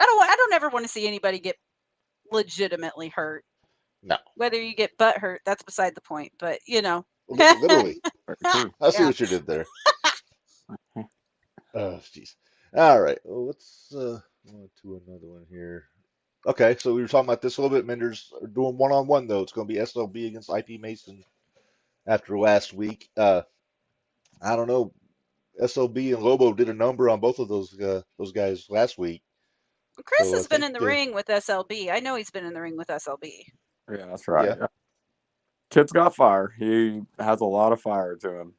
I don't ever want to see anybody get legitimately hurt. No. Whether you get butt hurt, that's beside the point. But literally, I see what you did there. Oh, jeez. All right, well, let's on to another one here. Okay, so we were talking about this a little bit. Minderz are doing one-on-one though. It's going to be SLB against IP Mason after last week. I don't know. SLB and Lobo did a number on both of those guys last week. Chris has been in the ring with SLB. I know he's been in the ring with SLB. Yeah, that's right. Yeah. Kid's got fire. He has a lot of fire to him.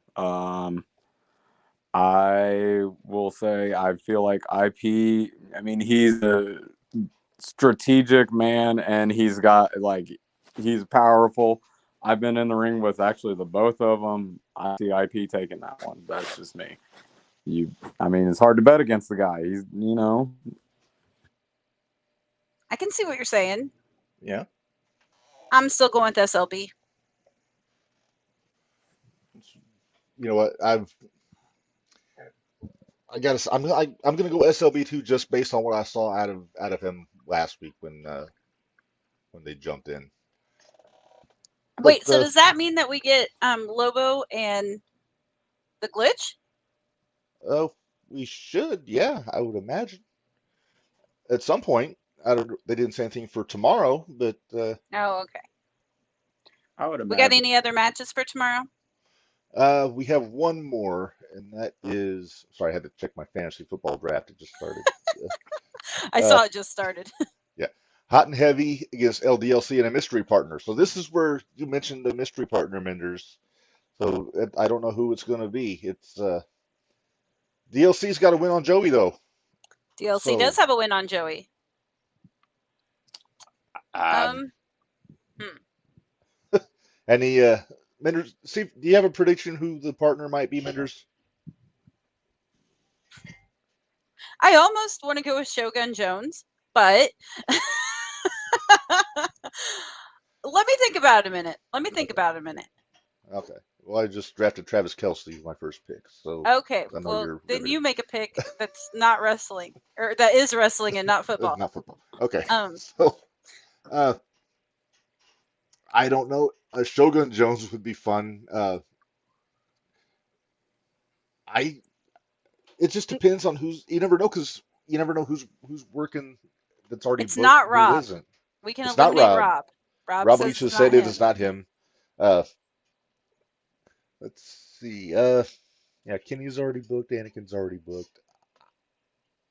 I will say I feel like IP. I mean, he's a strategic man, and he's powerful. I've been in the ring with actually the both of them. I see IP taking that one. That's just me. I mean, it's hard to bet against the guy. He's, I can see what you're saying. Yeah. I'm still going with SLB. You know what? I'm gonna go SLB too, just based on what I saw out of him last week when they jumped in. Wait, But so does that mean that we get Lobo and the glitch? we should, yeah, I would imagine at some point. I don't. They didn't say anything for tomorrow, but Oh, okay. I would We got imagine. any other matches for tomorrow? we have one more, and that is. Sorry, I had to check my fantasy football draft. It just started. I saw it just started. Yeah, Hot and Heavy against LDLC and a mystery partner. So this is where you mentioned the mystery partner, Minderz. So I don't know who it's going to be. It's DLC's got to win on Joey though. DLC does have a win on Joey. Any Minderz? See, do you have a prediction who the partner might be, Minderz? I almost want to go with Shogun Jones, but let me think about it a minute. Okay. Well, I just drafted Travis Kelce, my first pick. So okay. Well, then you make a pick that's not wrestling, or that is wrestling and not football. Not football. Okay. So, I don't know. Shogun Jones would be fun. It just depends on who's. You never know because you never know who's working. That's already It's booked, not Rob. who isn't. We can It's eliminate not Rob. Rob Leach has said it is not him. Let's see. Yeah, Kenny's already booked. Anakin's already booked.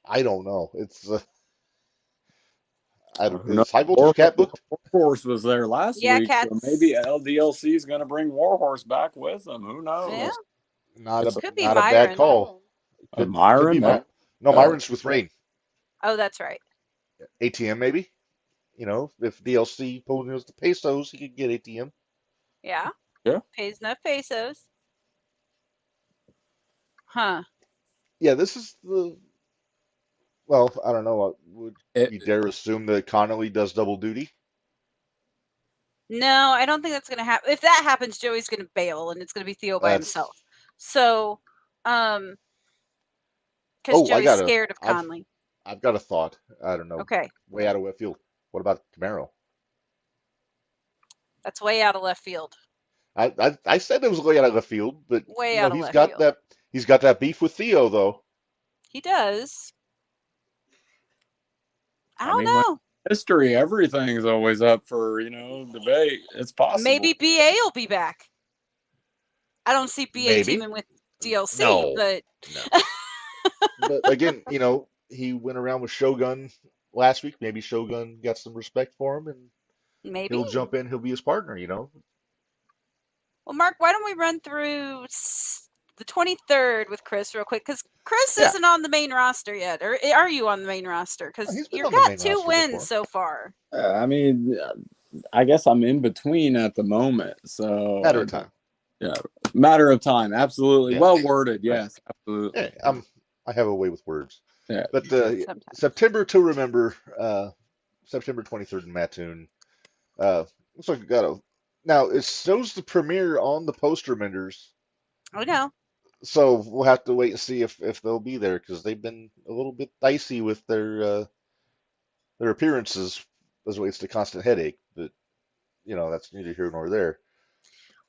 I don't know. It's. Is High Voltage Cat booked? Warhorse was there last week, Cats. so maybe LDLC is going to bring Warhorse back with them. Who knows? Yeah. Not a bad call. Myron? No, Myron's with Rain. Oh, that's right. ATM maybe. You know, if DLC pulls the pesos, he could get ATM. Yeah. Yeah. Pays enough pesos. Huh. Yeah, this is the. Well, I don't know. Would you dare assume that Connolly does double duty? No, I don't think that's going to happen. If that happens, Joey's going to bail, and it's going to be Theo by himself. So, because Joey's scared of Conley. I've got a thought. I don't know. Okay. Way out of left field. What about Camaro? That's way out of left field. I said it was way out of left field, but way out of left field. He's got that beef with Theo though. He does. I don't know. History, everything's always up for, debate. It's possible. Maybe BA will be back. I don't see BA teaming with DLC, but But again, he went around with Shogun last week. Maybe Shogun got some respect for him, and maybe he'll jump in. He'll be his partner. Well, Mark, why don't we run through the 23rd with Chris real quick? Because Chris isn't on the main roster yet. Or are you on the main roster? Because you've got 2 wins so far. I mean, I guess I'm in between at the moment. So matter of time. Yeah, matter of time. Absolutely. Yeah. Well worded. Yes, absolutely. Yeah, I have a way with words. Yeah. But September to remember, September 23rd in Mattoon. Looks like we got a. Now it shows the premiere on the poster, Minderz. I know. So we'll have to wait and see if they'll be there because they've been a little bit dicey with their appearances as it relates to Constant Headache. But that's neither here nor there.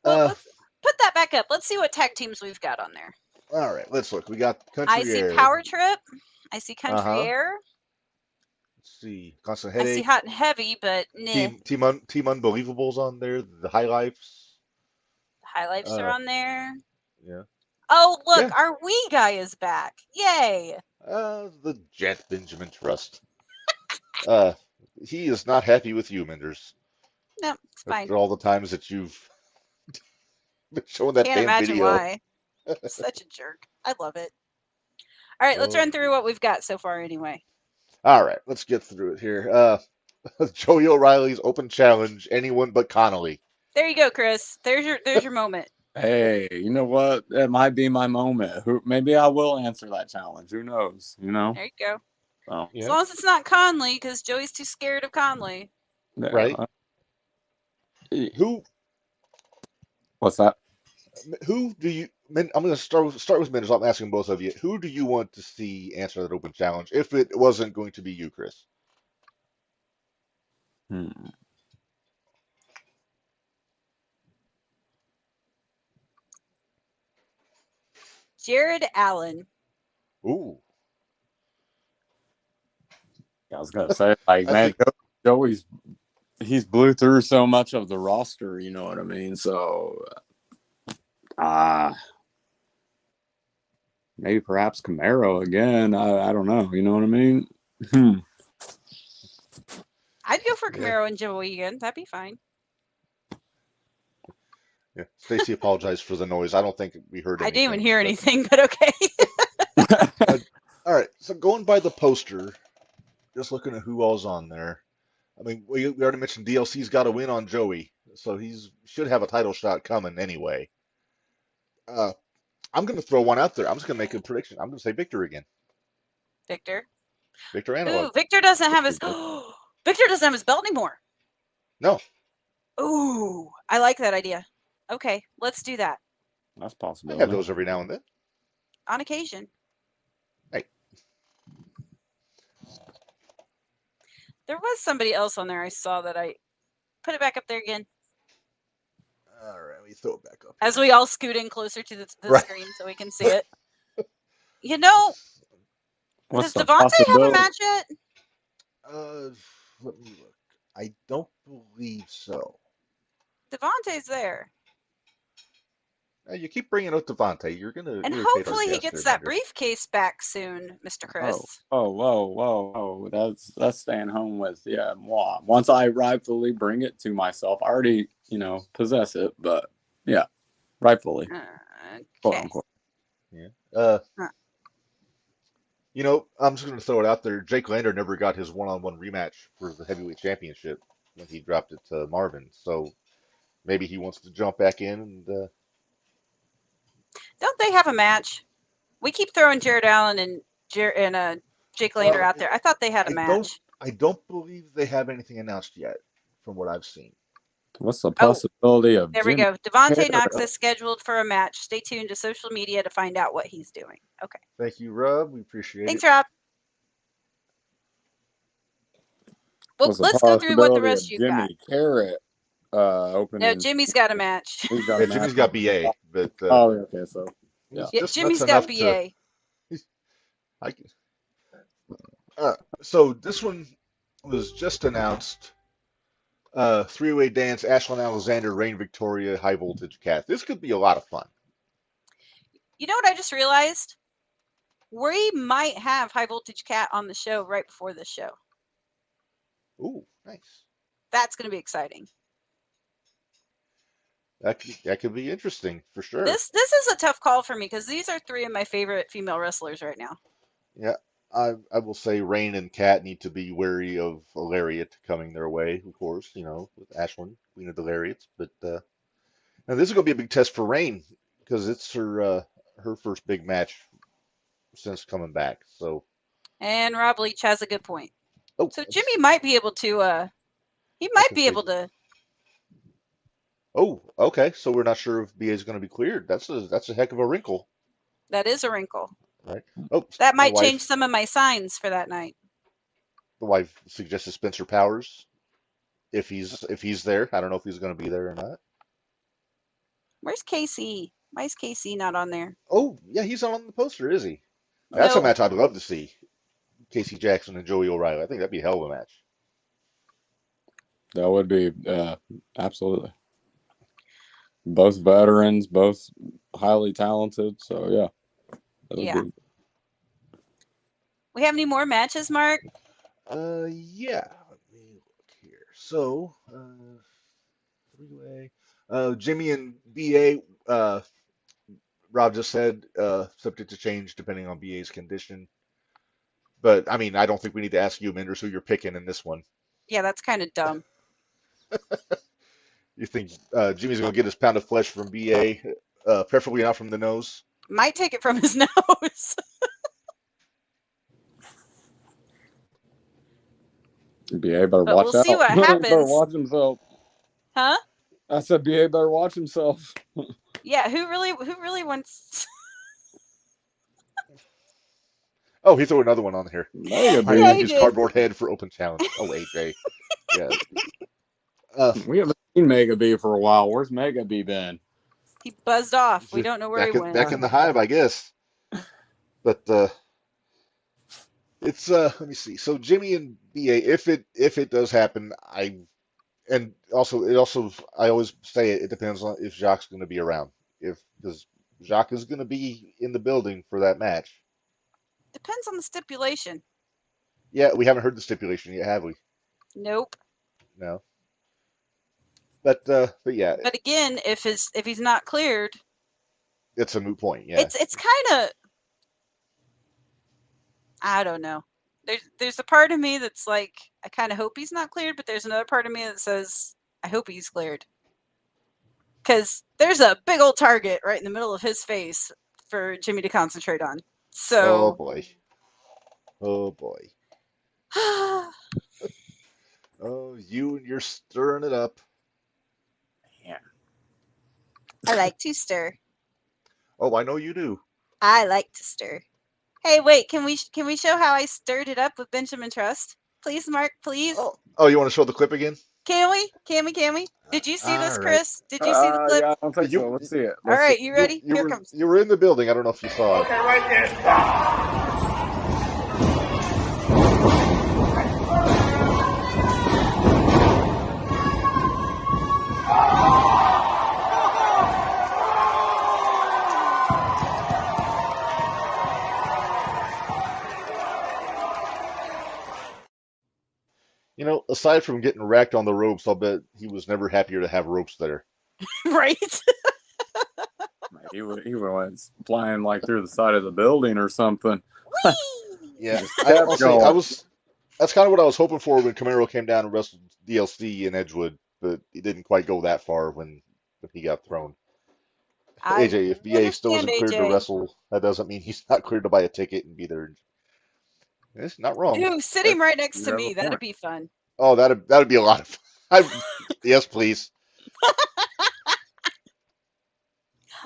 Well, let's put that back up. Let's see what tag teams we've got on there. All right, let's look. We got Country Air. I see Power Trip. I see Country Air. Let's see Constant Headache. I see Hot and Heavy, but nah. Team Unbelievable's on there. The High Lifes. The High Lifes are on there. Yeah. Oh, look, our Wii guy is back. Yay. The Jet Benjamin Trust. He is not happy with you, Minderz. No, it's fine. After all the times that you've been showing that damn video. Can't imagine why. Such a jerk. I love it. All right, let's run through what we've got so far anyway. All right, let's get through it here. Joey O'Reilly's open challenge, anyone but Connolly. There you go, Chris. There's your moment. Hey, you know what? That might be my moment. Maybe I will answer that challenge. Who knows? You know. There you go. So, As Yeah, long as it's not Conley, because Joey's too scared of Conley. right. yeah. Who What's that? who do you? I'm going to start with Minderz. I'm asking both of you. Who do you want to see answer that open challenge if it wasn't going to be you, Chris? Hmm. Jared Allen. Ooh, I was gonna say, like, I man, think he's blew through so much of the roster. You know what I mean? So, maybe perhaps Camaro again. I don't know. You know what I mean? I'd go for yeah, Camaro and Joey again. That'd be fine. yeah. Stacy apologized for the noise. I don't think we heard I didn't even anything, hear but anything, but okay. uh, all right. So going by the poster, just looking at who all's on there. I mean, we already mentioned DLC's got to win on Joey, so he's should have a title shot coming anyway. Uh, I'm going to throw one out there. I'm just going to make a prediction. I'm going to say Victor again. Victor. Victor Analog. Ooh, Victor doesn't have his Victor Victor doesn't have his belt anymore. No, Ooh, I like that idea. Okay, let's do that That's a I have possibility. those every now and then. on occasion. Hey, There was somebody else on there I saw that I put it back up there again all right, let me throw it back up. as we all scoot in closer to the Right. screen so we can see it. You know, What's does the Devontae have a possibility? match yet? Uh, let me look. I don't believe so. Devontae's there. You keep bringing up Devontae. You're going to And irritate our hopefully he guest gets there, that Minderz. briefcase back soon, Mr. Chris. Whoa! That's staying home with moi. Once I rightfully bring it to myself, I already possess it, but yeah, rightfully, quote Okay. unquote. Yeah. Huh. I'm just going to throw it out there. Jake Lander never got his one-on-one rematch for the heavyweight championship when he dropped it to Marvin. So maybe he wants to jump back in and Don't they have a match? We keep throwing Jared Allen and Jake Lander out there. I thought they had a match. I don't believe they have anything announced yet, from what I've seen. What's the Oh, possibility of there we Jimmy go. Devontae Knox Carrot? is scheduled for a match. Stay tuned to social media to find out what he's doing. Okay. Thank you, Rob. We appreciate Thanks, it. Rob. Well, What's the let's go through what the possibility rest of you've got. Jimmy Carrot No, opening? Jimmy's got a match. He's got Yeah, a match. Jimmy's got BA, but Oh, okay, so yeah. he's Yeah, just nuts Jimmy's got enough to. BA. I, so this one was just announced. Three-way dance, Ashlyn Alexander, Rain Victoria, High Voltage Cat. This could be a lot of fun. You know what I just realized? We might have High Voltage Cat on the show right before this show. Ooh, nice. That's going to be exciting. That could be interesting for sure. This is a tough call for me because these are three of my favorite female wrestlers right now. Yeah, I will say Rain and Cat need to be wary of a lariat coming their way, of course, with Ashlyn, Queen of the Lariats. But now this is going to be a big test for Rain because it's her first big match since coming back. So, And Rob Leach has a good point. oh, So Jimmy might be able to. He might be able to. Oh, okay. So we're not sure if BA is going to be cleared. That's a heck of a wrinkle, That is a wrinkle. right? Oh, That my might change wife, some of my signs for that night. the wife suggested Spencer Powers if he's there. I don't know if he's going to be there or not. Where's KC? Why is KC not on there? Oh, yeah, he's on the poster, is he? That's a No. match I'd love to see. Casey Jackson and Joey O'Reilly. I think that'd be a hell of a match. That would be absolutely. Both veterans, both highly talented. So yeah. Yeah. We have any more matches, Mark? Yeah. Let me look here. So, three-way. Jimmy and BA. Rob just said subject to change depending on BA's condition. But I mean, I don't think we need to ask you, Minderz, who you're picking in this one. Yeah, that's kind of dumb. You think Jimmy's going to get his pound of flesh from BA preferably not from the nose. Might take it from his nose. BA better But watch we'll see out. what Better happens. watch himself. Huh? I said BA better watch himself. Yeah, who really wants Oh, he threw another one on here. Mega I Yeah, B. he use did. cardboard head for open challenge. Oh, AJ. Yeah. We haven't seen Mega B for a while. Where's Mega B been? He buzzed off. We don't know where he went. Back in the hive, I guess. But it's let me see. So Jimmy and BA, if it does happen, and also I always say it depends on if Jacques going to be around. If because Jacques is going to be in the building for that match. Depends on the stipulation. Yeah, we haven't heard the stipulation yet, have we? Nope. No. But yeah, But again, if he's not cleared, it's a moot point. Yeah. it's kind of, I don't know. There's a part of me that's like, I kind of hope he's not cleared, but there's another part of me that says I hope he's cleared. Because there's a big old target right in the middle of his face for Jimmy to concentrate on. Oh So boy. Oh boy. Oh, you're stirring it up. Yeah. I like to stir. Oh, I know you do. I like to stir. Hey, wait, can we show how I stirred it up with Benjamin Trust? Please, Mark, please. Oh, you want to show the clip again? Can we? Did you see this, All right. Chris? Did you see the clip? Yeah, I don't think so. Let's see it. All right, you ready? Here it comes. You were in the building. I don't know if you saw it. Okay, right there. You know, aside from getting racked on the ropes, I'll bet he was never happier to have ropes there. Right? He went flying like through the side of the building or something. Yeah, Kept going. that's kind of what I was hoping for when Camaro came down and wrestled DLC in Edgewood, but he didn't quite go that far when he got thrown. AJ, if BA still isn't cleared to wrestle, that doesn't mean he's not cleared to buy a ticket and be there. It's not wrong. Ooh, sitting right next to You have me. a That'd point. be fun. Oh, that'd be a lot of fun. Yes, please.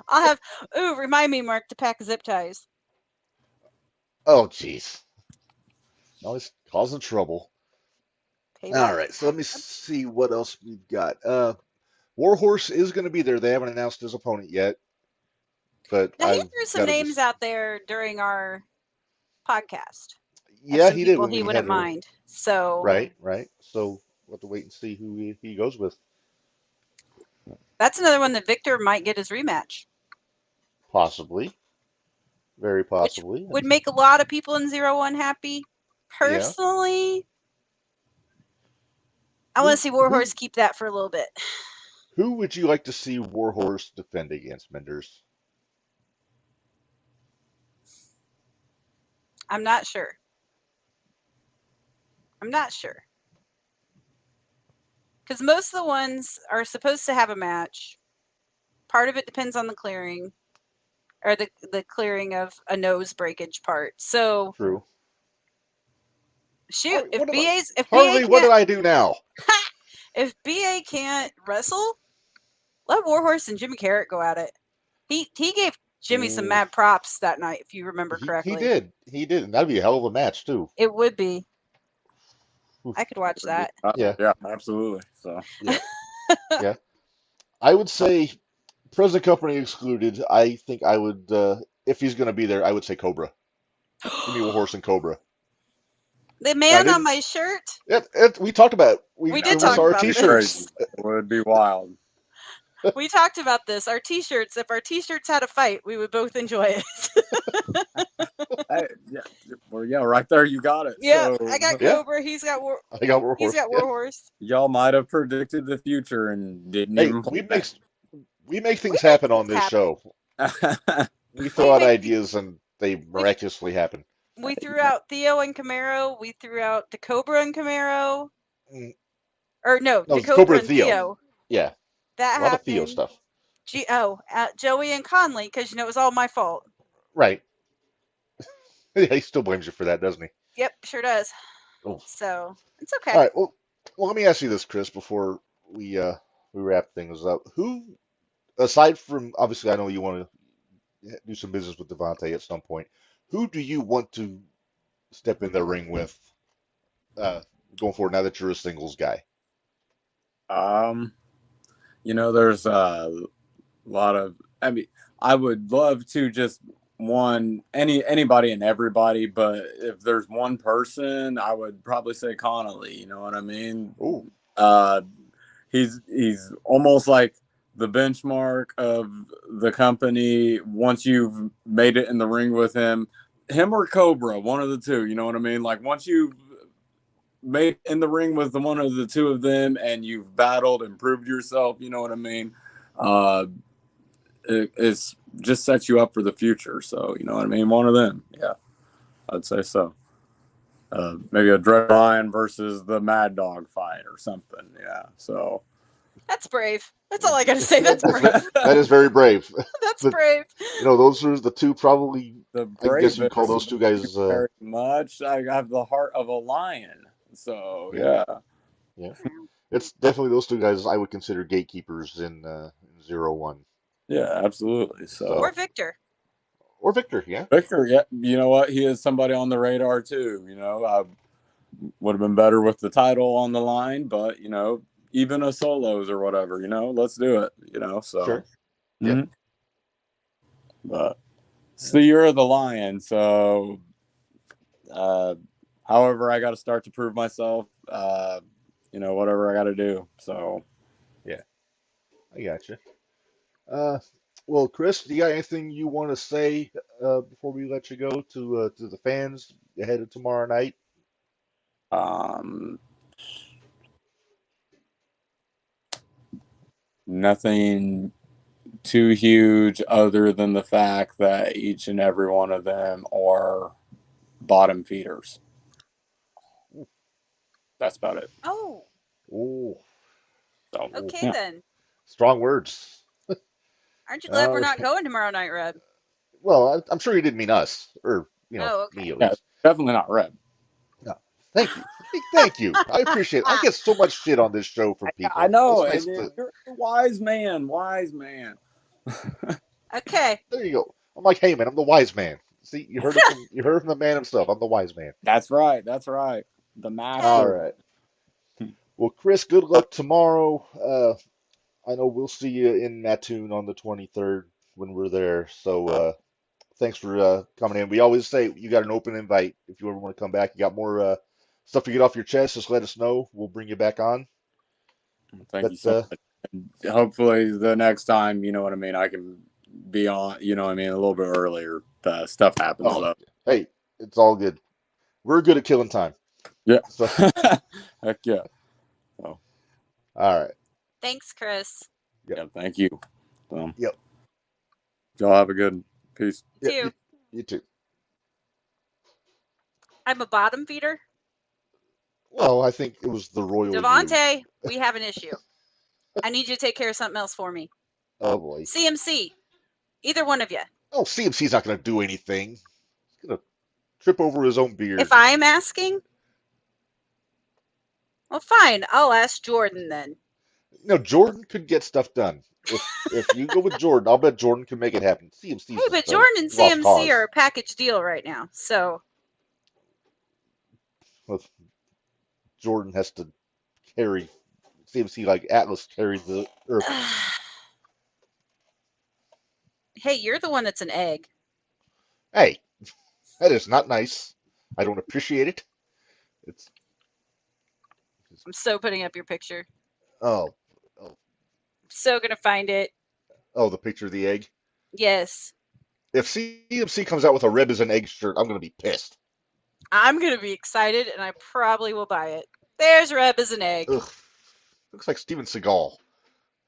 I'll have. Ooh, remind me, Mark, to pack zip ties. Oh, jeez. Always causing trouble. Payback. All right, so let me see what else we've got. Warhorse is going to be there. They haven't announced his opponent yet, but Now, he I've threw some got to names out there during our podcast. Yeah, Some he did. people When he we wouldn't had her. mind. So Right. So we'll have to wait and see who he goes with. that's another one that Victor might get his rematch. Possibly. Very possibly. Would make a lot of people in 0-1 happy. Personally, I want to see Warhorse keep that for a little bit. Who would you like to see Warhorse defend against, Minderz? I'm not sure. Because most of the ones are supposed to have a match. Part of it depends on the clearing, or the clearing of a nose breakage part. So True. shoot, Harvey, BA what did I do now? if BA can't wrestle, let Warhorse and Jimmy Carrot go at it. He gave Jimmy some mad props that night, if you remember correctly. He did, and that'd be a hell of a match too. It would be. I could watch that. Yeah, absolutely. So Yeah. I would say, present company excluded. I think I would, if he's going to be there, I would say Cobra. Give me Warhorse and Cobra. The man on my shirt. We talked about it. We did talk our about t-shirts. It would be wild. We talked about this. Our t-shirts. If our t-shirts had a fight, we would both enjoy it. Right there, you got it. Yeah, so, I got Cobra. He's got I got Warhorse. He's got Warhorse. Y'all might have predicted the future and didn't even. We make things happen on this show. We throw out ideas and they miraculously happen. We threw out Theo and Camaro. We threw out the Cobra and Camaro. Or no, the Cobra and Theo. Yeah. That a lot happened. of Theo stuff. Joey and Conley, because it was all my fault. Right. Yeah, he still blames you for that, doesn't he? Yep, sure does. Oh. So it's okay. All right. Well, let me ask you this, Chris, before we wrap things up. Who, aside from obviously, I know you want to do some business with Devontae at some point. Who do you want to step in the ring with uh, going forward now that you're a singles guy? There's a lot of. I mean, I would love to just anybody and everybody, but if there's one person, I would probably say Connolly. You know what I mean? Oh, He's almost like the benchmark of the company. Once you've made it in the ring with him or Cobra, one of the two. You know what I mean? Like once you've made in the ring with one of the two of them and you've battled and proved yourself, you know what I mean? It's just sets you up for the future. So, you know what I mean? One of them. Yeah, I'd say so. Maybe a Dread Lion versus the Mad Dog fight or something. Yeah. So That's brave. That's all I got to say. That's brave. that is very brave. That's But, brave. those are the two probably. the I guess you'd call bravest those two guys. very much. I have the heart of a lion. So yeah. Yeah. It's definitely those two guys I would consider gatekeepers in 0-1. Yeah, absolutely. So Or Victor. Or Victor, yeah. Victor, yeah, you know what? He is somebody on the radar too. I would have been better with the title on the line, but even a solos or whatever, let's do it. So Sure. Yeah. mhm. But it's the year of the lion, so however I got to start to prove myself, whatever I got to do. So Yeah. I gotcha. Well, Chris, do you got anything you want to say before we let you go to the fans ahead of tomorrow night? Nothing too huge other than the fact that each and every one of them are bottom feeders. That's about it. Oh, Oh, So okay yeah. then. strong words. Aren't you glad we're not Right. going tomorrow night, Reb? Well, I'm sure you didn't mean us, or Oh, okay. me at Yeah, least. definitely not red. No, thank you, thank you. I appreciate it. I get so much shit on this show from I people. know, It's nice and to. you're a wise man, wise man. Okay. There you go. I'm like, hey man, I'm the wise man. See, you heard it from the man himself. I'm the wise man. That's right. That's right. The All master. right. Well, Chris, good luck tomorrow. I know we'll see you in Mattoon on the 23rd when we're there. So thanks for coming in. We always say you got an open invite if you ever want to come back. You got more stuff to get off your chest, just let us know. We'll bring you back on. Thank But you so much. And hopefully, the next time, you know what I mean, I can be on, you know what I mean, a little bit earlier. Stuff happens. oh, So. hey, it's all good. We're good at killing time. Yeah. So, Heck yeah. So, all right. Thanks, Chris. yeah, thank you. So, Yep. y'all have a good peace. You Yep. too. You too. I'm a bottom feeder. Well, I think it was the royal you. Devontae, we have an issue. I need you to take care of something else for me. Oh boy. CMC. Either one of you. Oh, CMC's not going to do anything. He's going to trip over his own beard. If I'm asking, well, fine. I'll ask Jordan then. No, Jordan could get stuff done. If you go with Jordan, I'll bet Jordan can make it happen. CMC's Hey, but just a Jordan and lost CMC cause. are a package deal right now. So Well, Jordan has to carry CMC like Atlas carries the Earth. hey, you're the one that's an egg. Hey, that is not nice. I don't appreciate it. It's I'm so putting up your picture. oh I'm so gonna find it. oh the picture of the egg. Yes. If CMC comes out with a rib as an egg shirt, I'm gonna be pissed. I'm gonna be excited and I probably will buy it. There's Reb as an egg. Ugh, looks like Steven Seagal.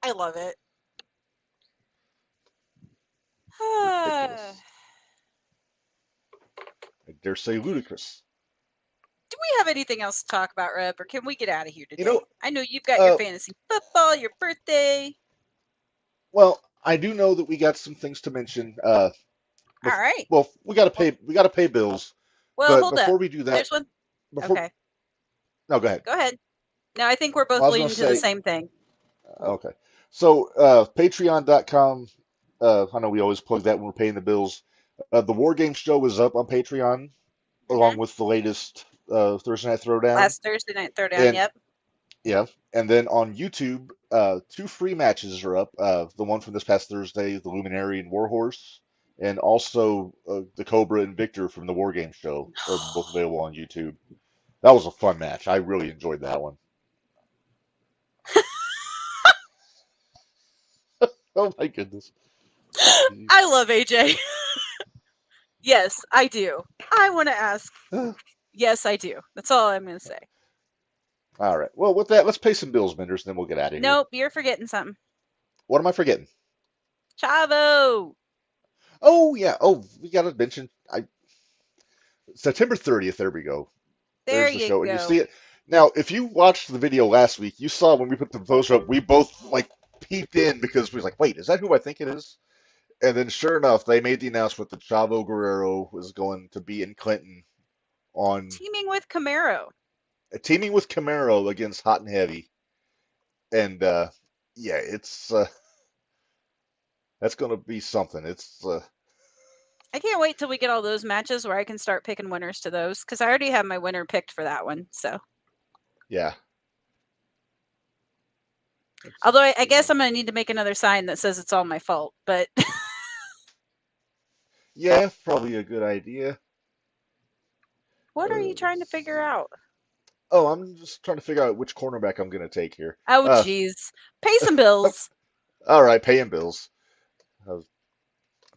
I love it. Ridiculous. I dare say ludicrous. Do we have anything else to talk about, Reb, or can we get out of here today? You know, I know you've got your fantasy football, your birthday. Well, I do know that we got some things to mention. All right. Well, we gotta pay bills. Well, But hold up. before we do that, There's one. before Okay. no, go ahead. Go ahead. No, I think we're Well, I both was gonna leading to the say, same thing. okay. So, Patreon.com. I know we always plug that when we're paying the bills. The War Game Show is up on Patreon, Hmm. along with the latest Thursday Night Throwdown. Last Thursday night throwdown. And Yep. yeah, and then on YouTube, two free matches are up. The one from this past Thursday, the Luminary and Warhorse, and also the Cobra and Victor from the War Game Show are both available on YouTube. That was a fun match. I really enjoyed that one. Oh my goodness. Jeez. I love AJ. Yes, I do. I want to ask. Yes, I do. That's all I'm going to say. All right. Well, with that, let's pay some bills, Minderz, and then we'll get out of here. Nope, you're forgetting something. What am I forgetting? Chavo. Oh yeah. Oh, we got to mention. September 30th. There we go. There There's the you show, and you go. see it. Now, if you watched the video last week, you saw when we put the poster up, we both like peeped in because we was like, "Wait, is that who I think it is?" And then, sure enough, they made the announcement that Chavo Guerrero was going to be in Clinton on Teaming with Camaro. teaming with Camaro against Hot and Heavy, and yeah, it's that's going to be something. It's I can't wait till we get all those matches where I can start picking winners to those because I already have my winner picked for that one. So, yeah. although I guess I'm going to need to make another sign that says it's all my fault. But Yeah, probably a good idea. what are you trying to figure out? Oh, I'm just trying to figure out which cornerback I'm going to take here. Oh, geez. Pay some bills. All right, paying bills. I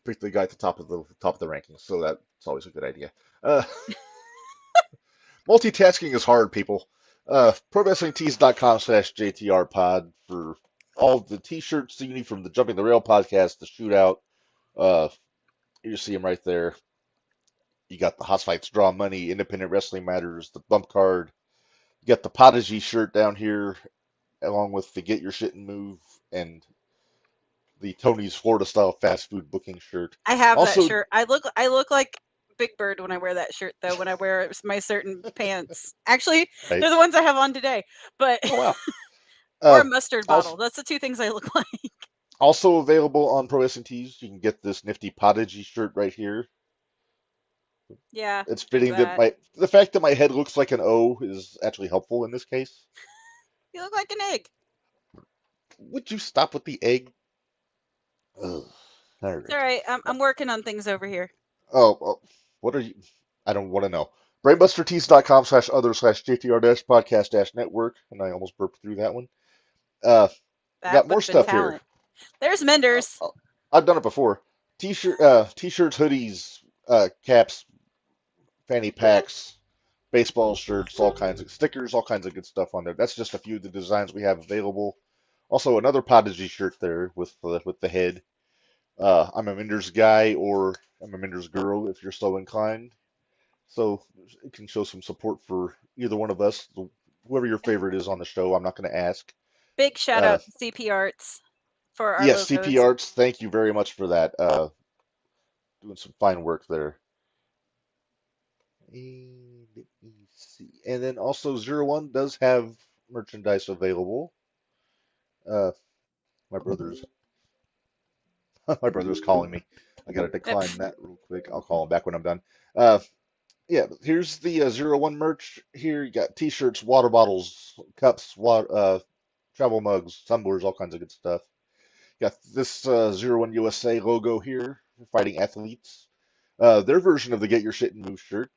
picked the guy at the top of the rankings, so that's always a good idea. Multitasking is hard, people. ProWrestlingTees.com/JTRPod for all the T-shirts that you need from the Jumping the Rail podcast, the Shootout. You see them right there. You got the House Fights Draw Money, Independent Wrestling Matters, the Bump Card. You got the Prodigy shirt down here, along with the Get Your Shit and Move and the Tony's Florida Style Fast Food Booking shirt. I have Also, that shirt. I look like Big Bird when I wear that shirt, though. When I wear my certain pants, actually, right? they're the ones I have on today. But Oh wow. or a mustard Also, bottle. That's the two things I look like. also available on Pro Wrestling Tees, you can get this nifty Prodigy shirt right here. Yeah, It's fitting that. that the fact that my head looks like an O is actually helpful in this case. You look like an egg. Would you stop with the egg? Ugh. All right. It's all right. I'm working on things over here. Oh, what are you? I don't want to know. BrainbusterTees.com/other/JTR-podcast-network, and I almost burped through that one. That Got more would have been stuff here. talent. There's Minderz. I've done it before. T-shirts, hoodies, caps, fanny packs, baseball shirts, all kinds of stickers, all kinds of good stuff on there. That's just a few of the designs we have available. Also, another Prodigy shirt there with the head. I'm a Minderz guy or I'm a Minderz girl if you're so inclined. So it can show some support for either one of us, whoever your favorite is on the show. I'm not going to ask. Big shout out to CP Arts for our Yes, logos. CP Arts, thank you very much for that. Doing some fine work there. And let me see. And then also Zero One does have merchandise available. My brother's my brother's calling me. I gotta decline that real quick. I'll call him back when I'm done. Yeah, here's the Zero One merch. Here you got T-shirts, water bottles, cups, travel mugs, tumblers, all kinds of good stuff. You got this Zero One USA logo here for fighting athletes. Their version of the Get Your Shit and Move shirt,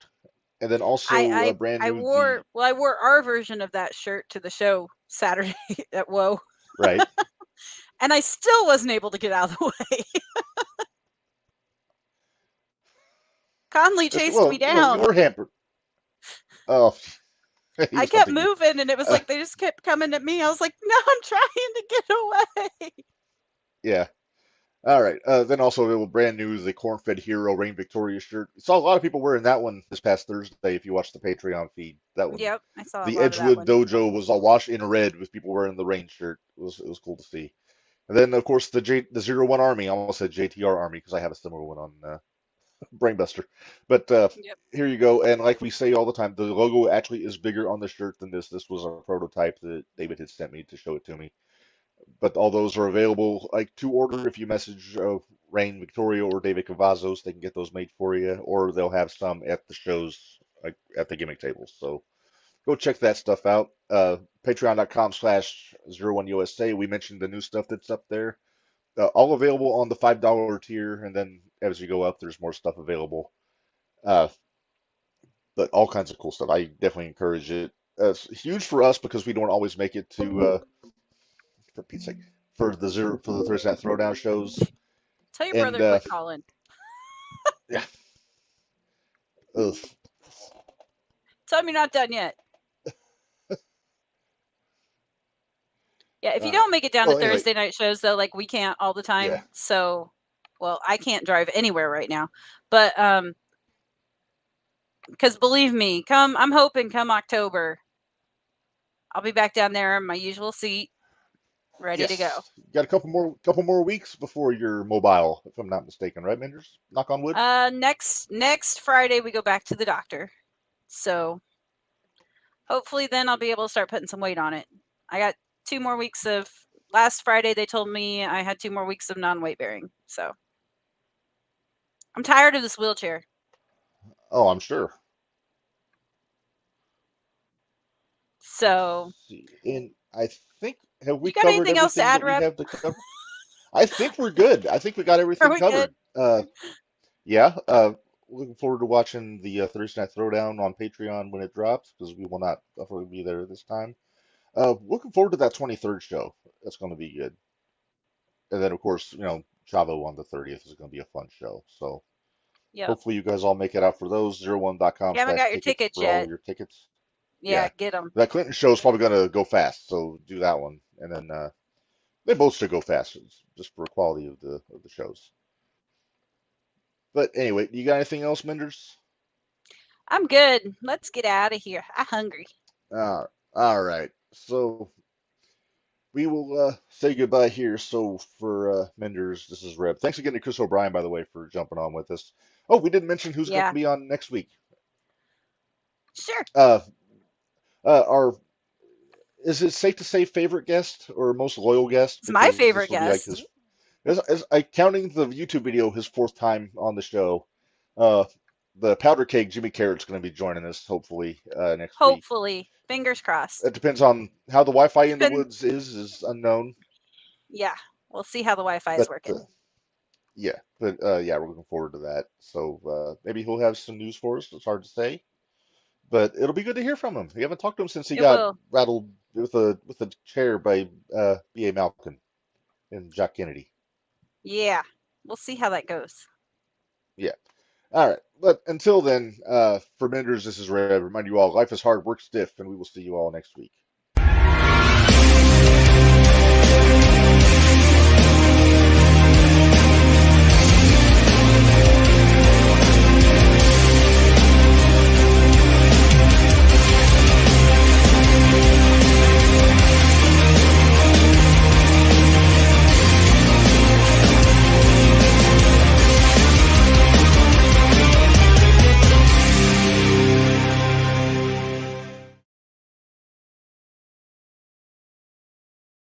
and then also brand new. I wore our version of that shirt to the show Saturday at Whoa. Right. And I still wasn't able to get out of the way. Conley chased me down. You were hampered. Oh, I kept moving, and it was like they just kept coming at me. I was like, "No, I'm trying to get away." Yeah. All right. Then also available brand new the Corn-Fed Hero Reign Victoria shirt. Saw a lot of people wearing that one this past Thursday. If you watched the Patreon feed, that one. Yep, I saw the a lot Edgewood of that one. Dojo was awash in red with people wearing the Reign shirt. It was cool to see. And then, of course, the 01 Army. I almost said JTR Army because I have a similar one on Brainbuster. But Yep. here you go. And like we say all the time, the logo actually is bigger on the shirt than this. This was a prototype that David had sent me to show it to me. But all those are available, like to order if you message Rain Victoria or David Cavazos. They can get those made for you, or they'll have some at the shows, like at the gimmick tables. So go check that stuff out. Patreon.com/01USA. We mentioned the new stuff that's up there. All available on the $5 tier, and then as you go up, there's more stuff available. Uh, but all kinds of cool stuff. I definitely encourage it. It's huge for us because we don't always make it to, for Pete's sake, for the Thursday Night Throwdown shows. Tell your And brother quit calling. yeah, ugh. Tell him you're not done yet. Yeah, if you Uh, don't make it down well, to anyway, Thursday night shows, though, like we can't all the time. yeah, So, well, I can't drive anywhere right now. But because believe me, I'm hoping come October, I'll be back down there in my usual seat, ready to go. yes. You got a couple more weeks before you're mobile, if I'm not mistaken, right, Minderz? Knock on wood. Next Friday we go back to the doctor. So hopefully then I'll be able to start putting some weight on it. I got 2 more weeks of last Friday they told me I had 2 more weeks of non-weight bearing. So I'm tired of this wheelchair. Oh, I'm sure. So Let's see. And I think have we you got covered anything else to everything add, that we Rep? have to cover? I think we're good. I think we got Are everything we good? covered. Yeah. Looking forward to watching the Thursday Night Throwdown on Patreon when it drops because we will not definitely be there this time. Looking forward to that 23rd show. That's going to be good. And then, of course, Chavo on the 30th is going to be a fun show. So Yep. hopefully you guys all make it out for those. You haven't got your ZeroOne.com/tickets tickets for all yet. your tickets. Yeah, Yeah. get them. That Clinton show is probably going to go fast, so do that one. And then they both should go fast, just for quality of the shows. But anyway, you got anything else, Minderz? I'm good. Let's get out of here. I'm hungry. All right. So we will say goodbye here. So for Minderz, this is Reb. Thanks again to Chris O'Brien, by the way, for jumping on with us. Oh, we didn't mention who's going Yeah. to be on next week. Sure. Our is it safe to say favorite guest or most loyal guest? It's my Because favorite this will be like guest. as I counting the YouTube video, his 4th time on the show. The powder cake Jimmy Carrot's going to be joining us hopefully next week. Hopefully. Fingers crossed. It depends on how the Wi-Fi in the Depend- woods is unknown. Yeah. We'll see how the Wi-Fi is But working. yeah, but yeah, we're looking forward to that. So maybe he'll have some news for us. It's hard to say, but it'll be good to hear from him. We haven't talked to him since he It got will. rattled with a chair by B.A. Malkin and Jack Kennedy. Yeah. We'll see how that goes. Yeah. All right. But until then, for Minderz, this is Red. Remind you all, life is hard, work stiff, and we will see you all next week.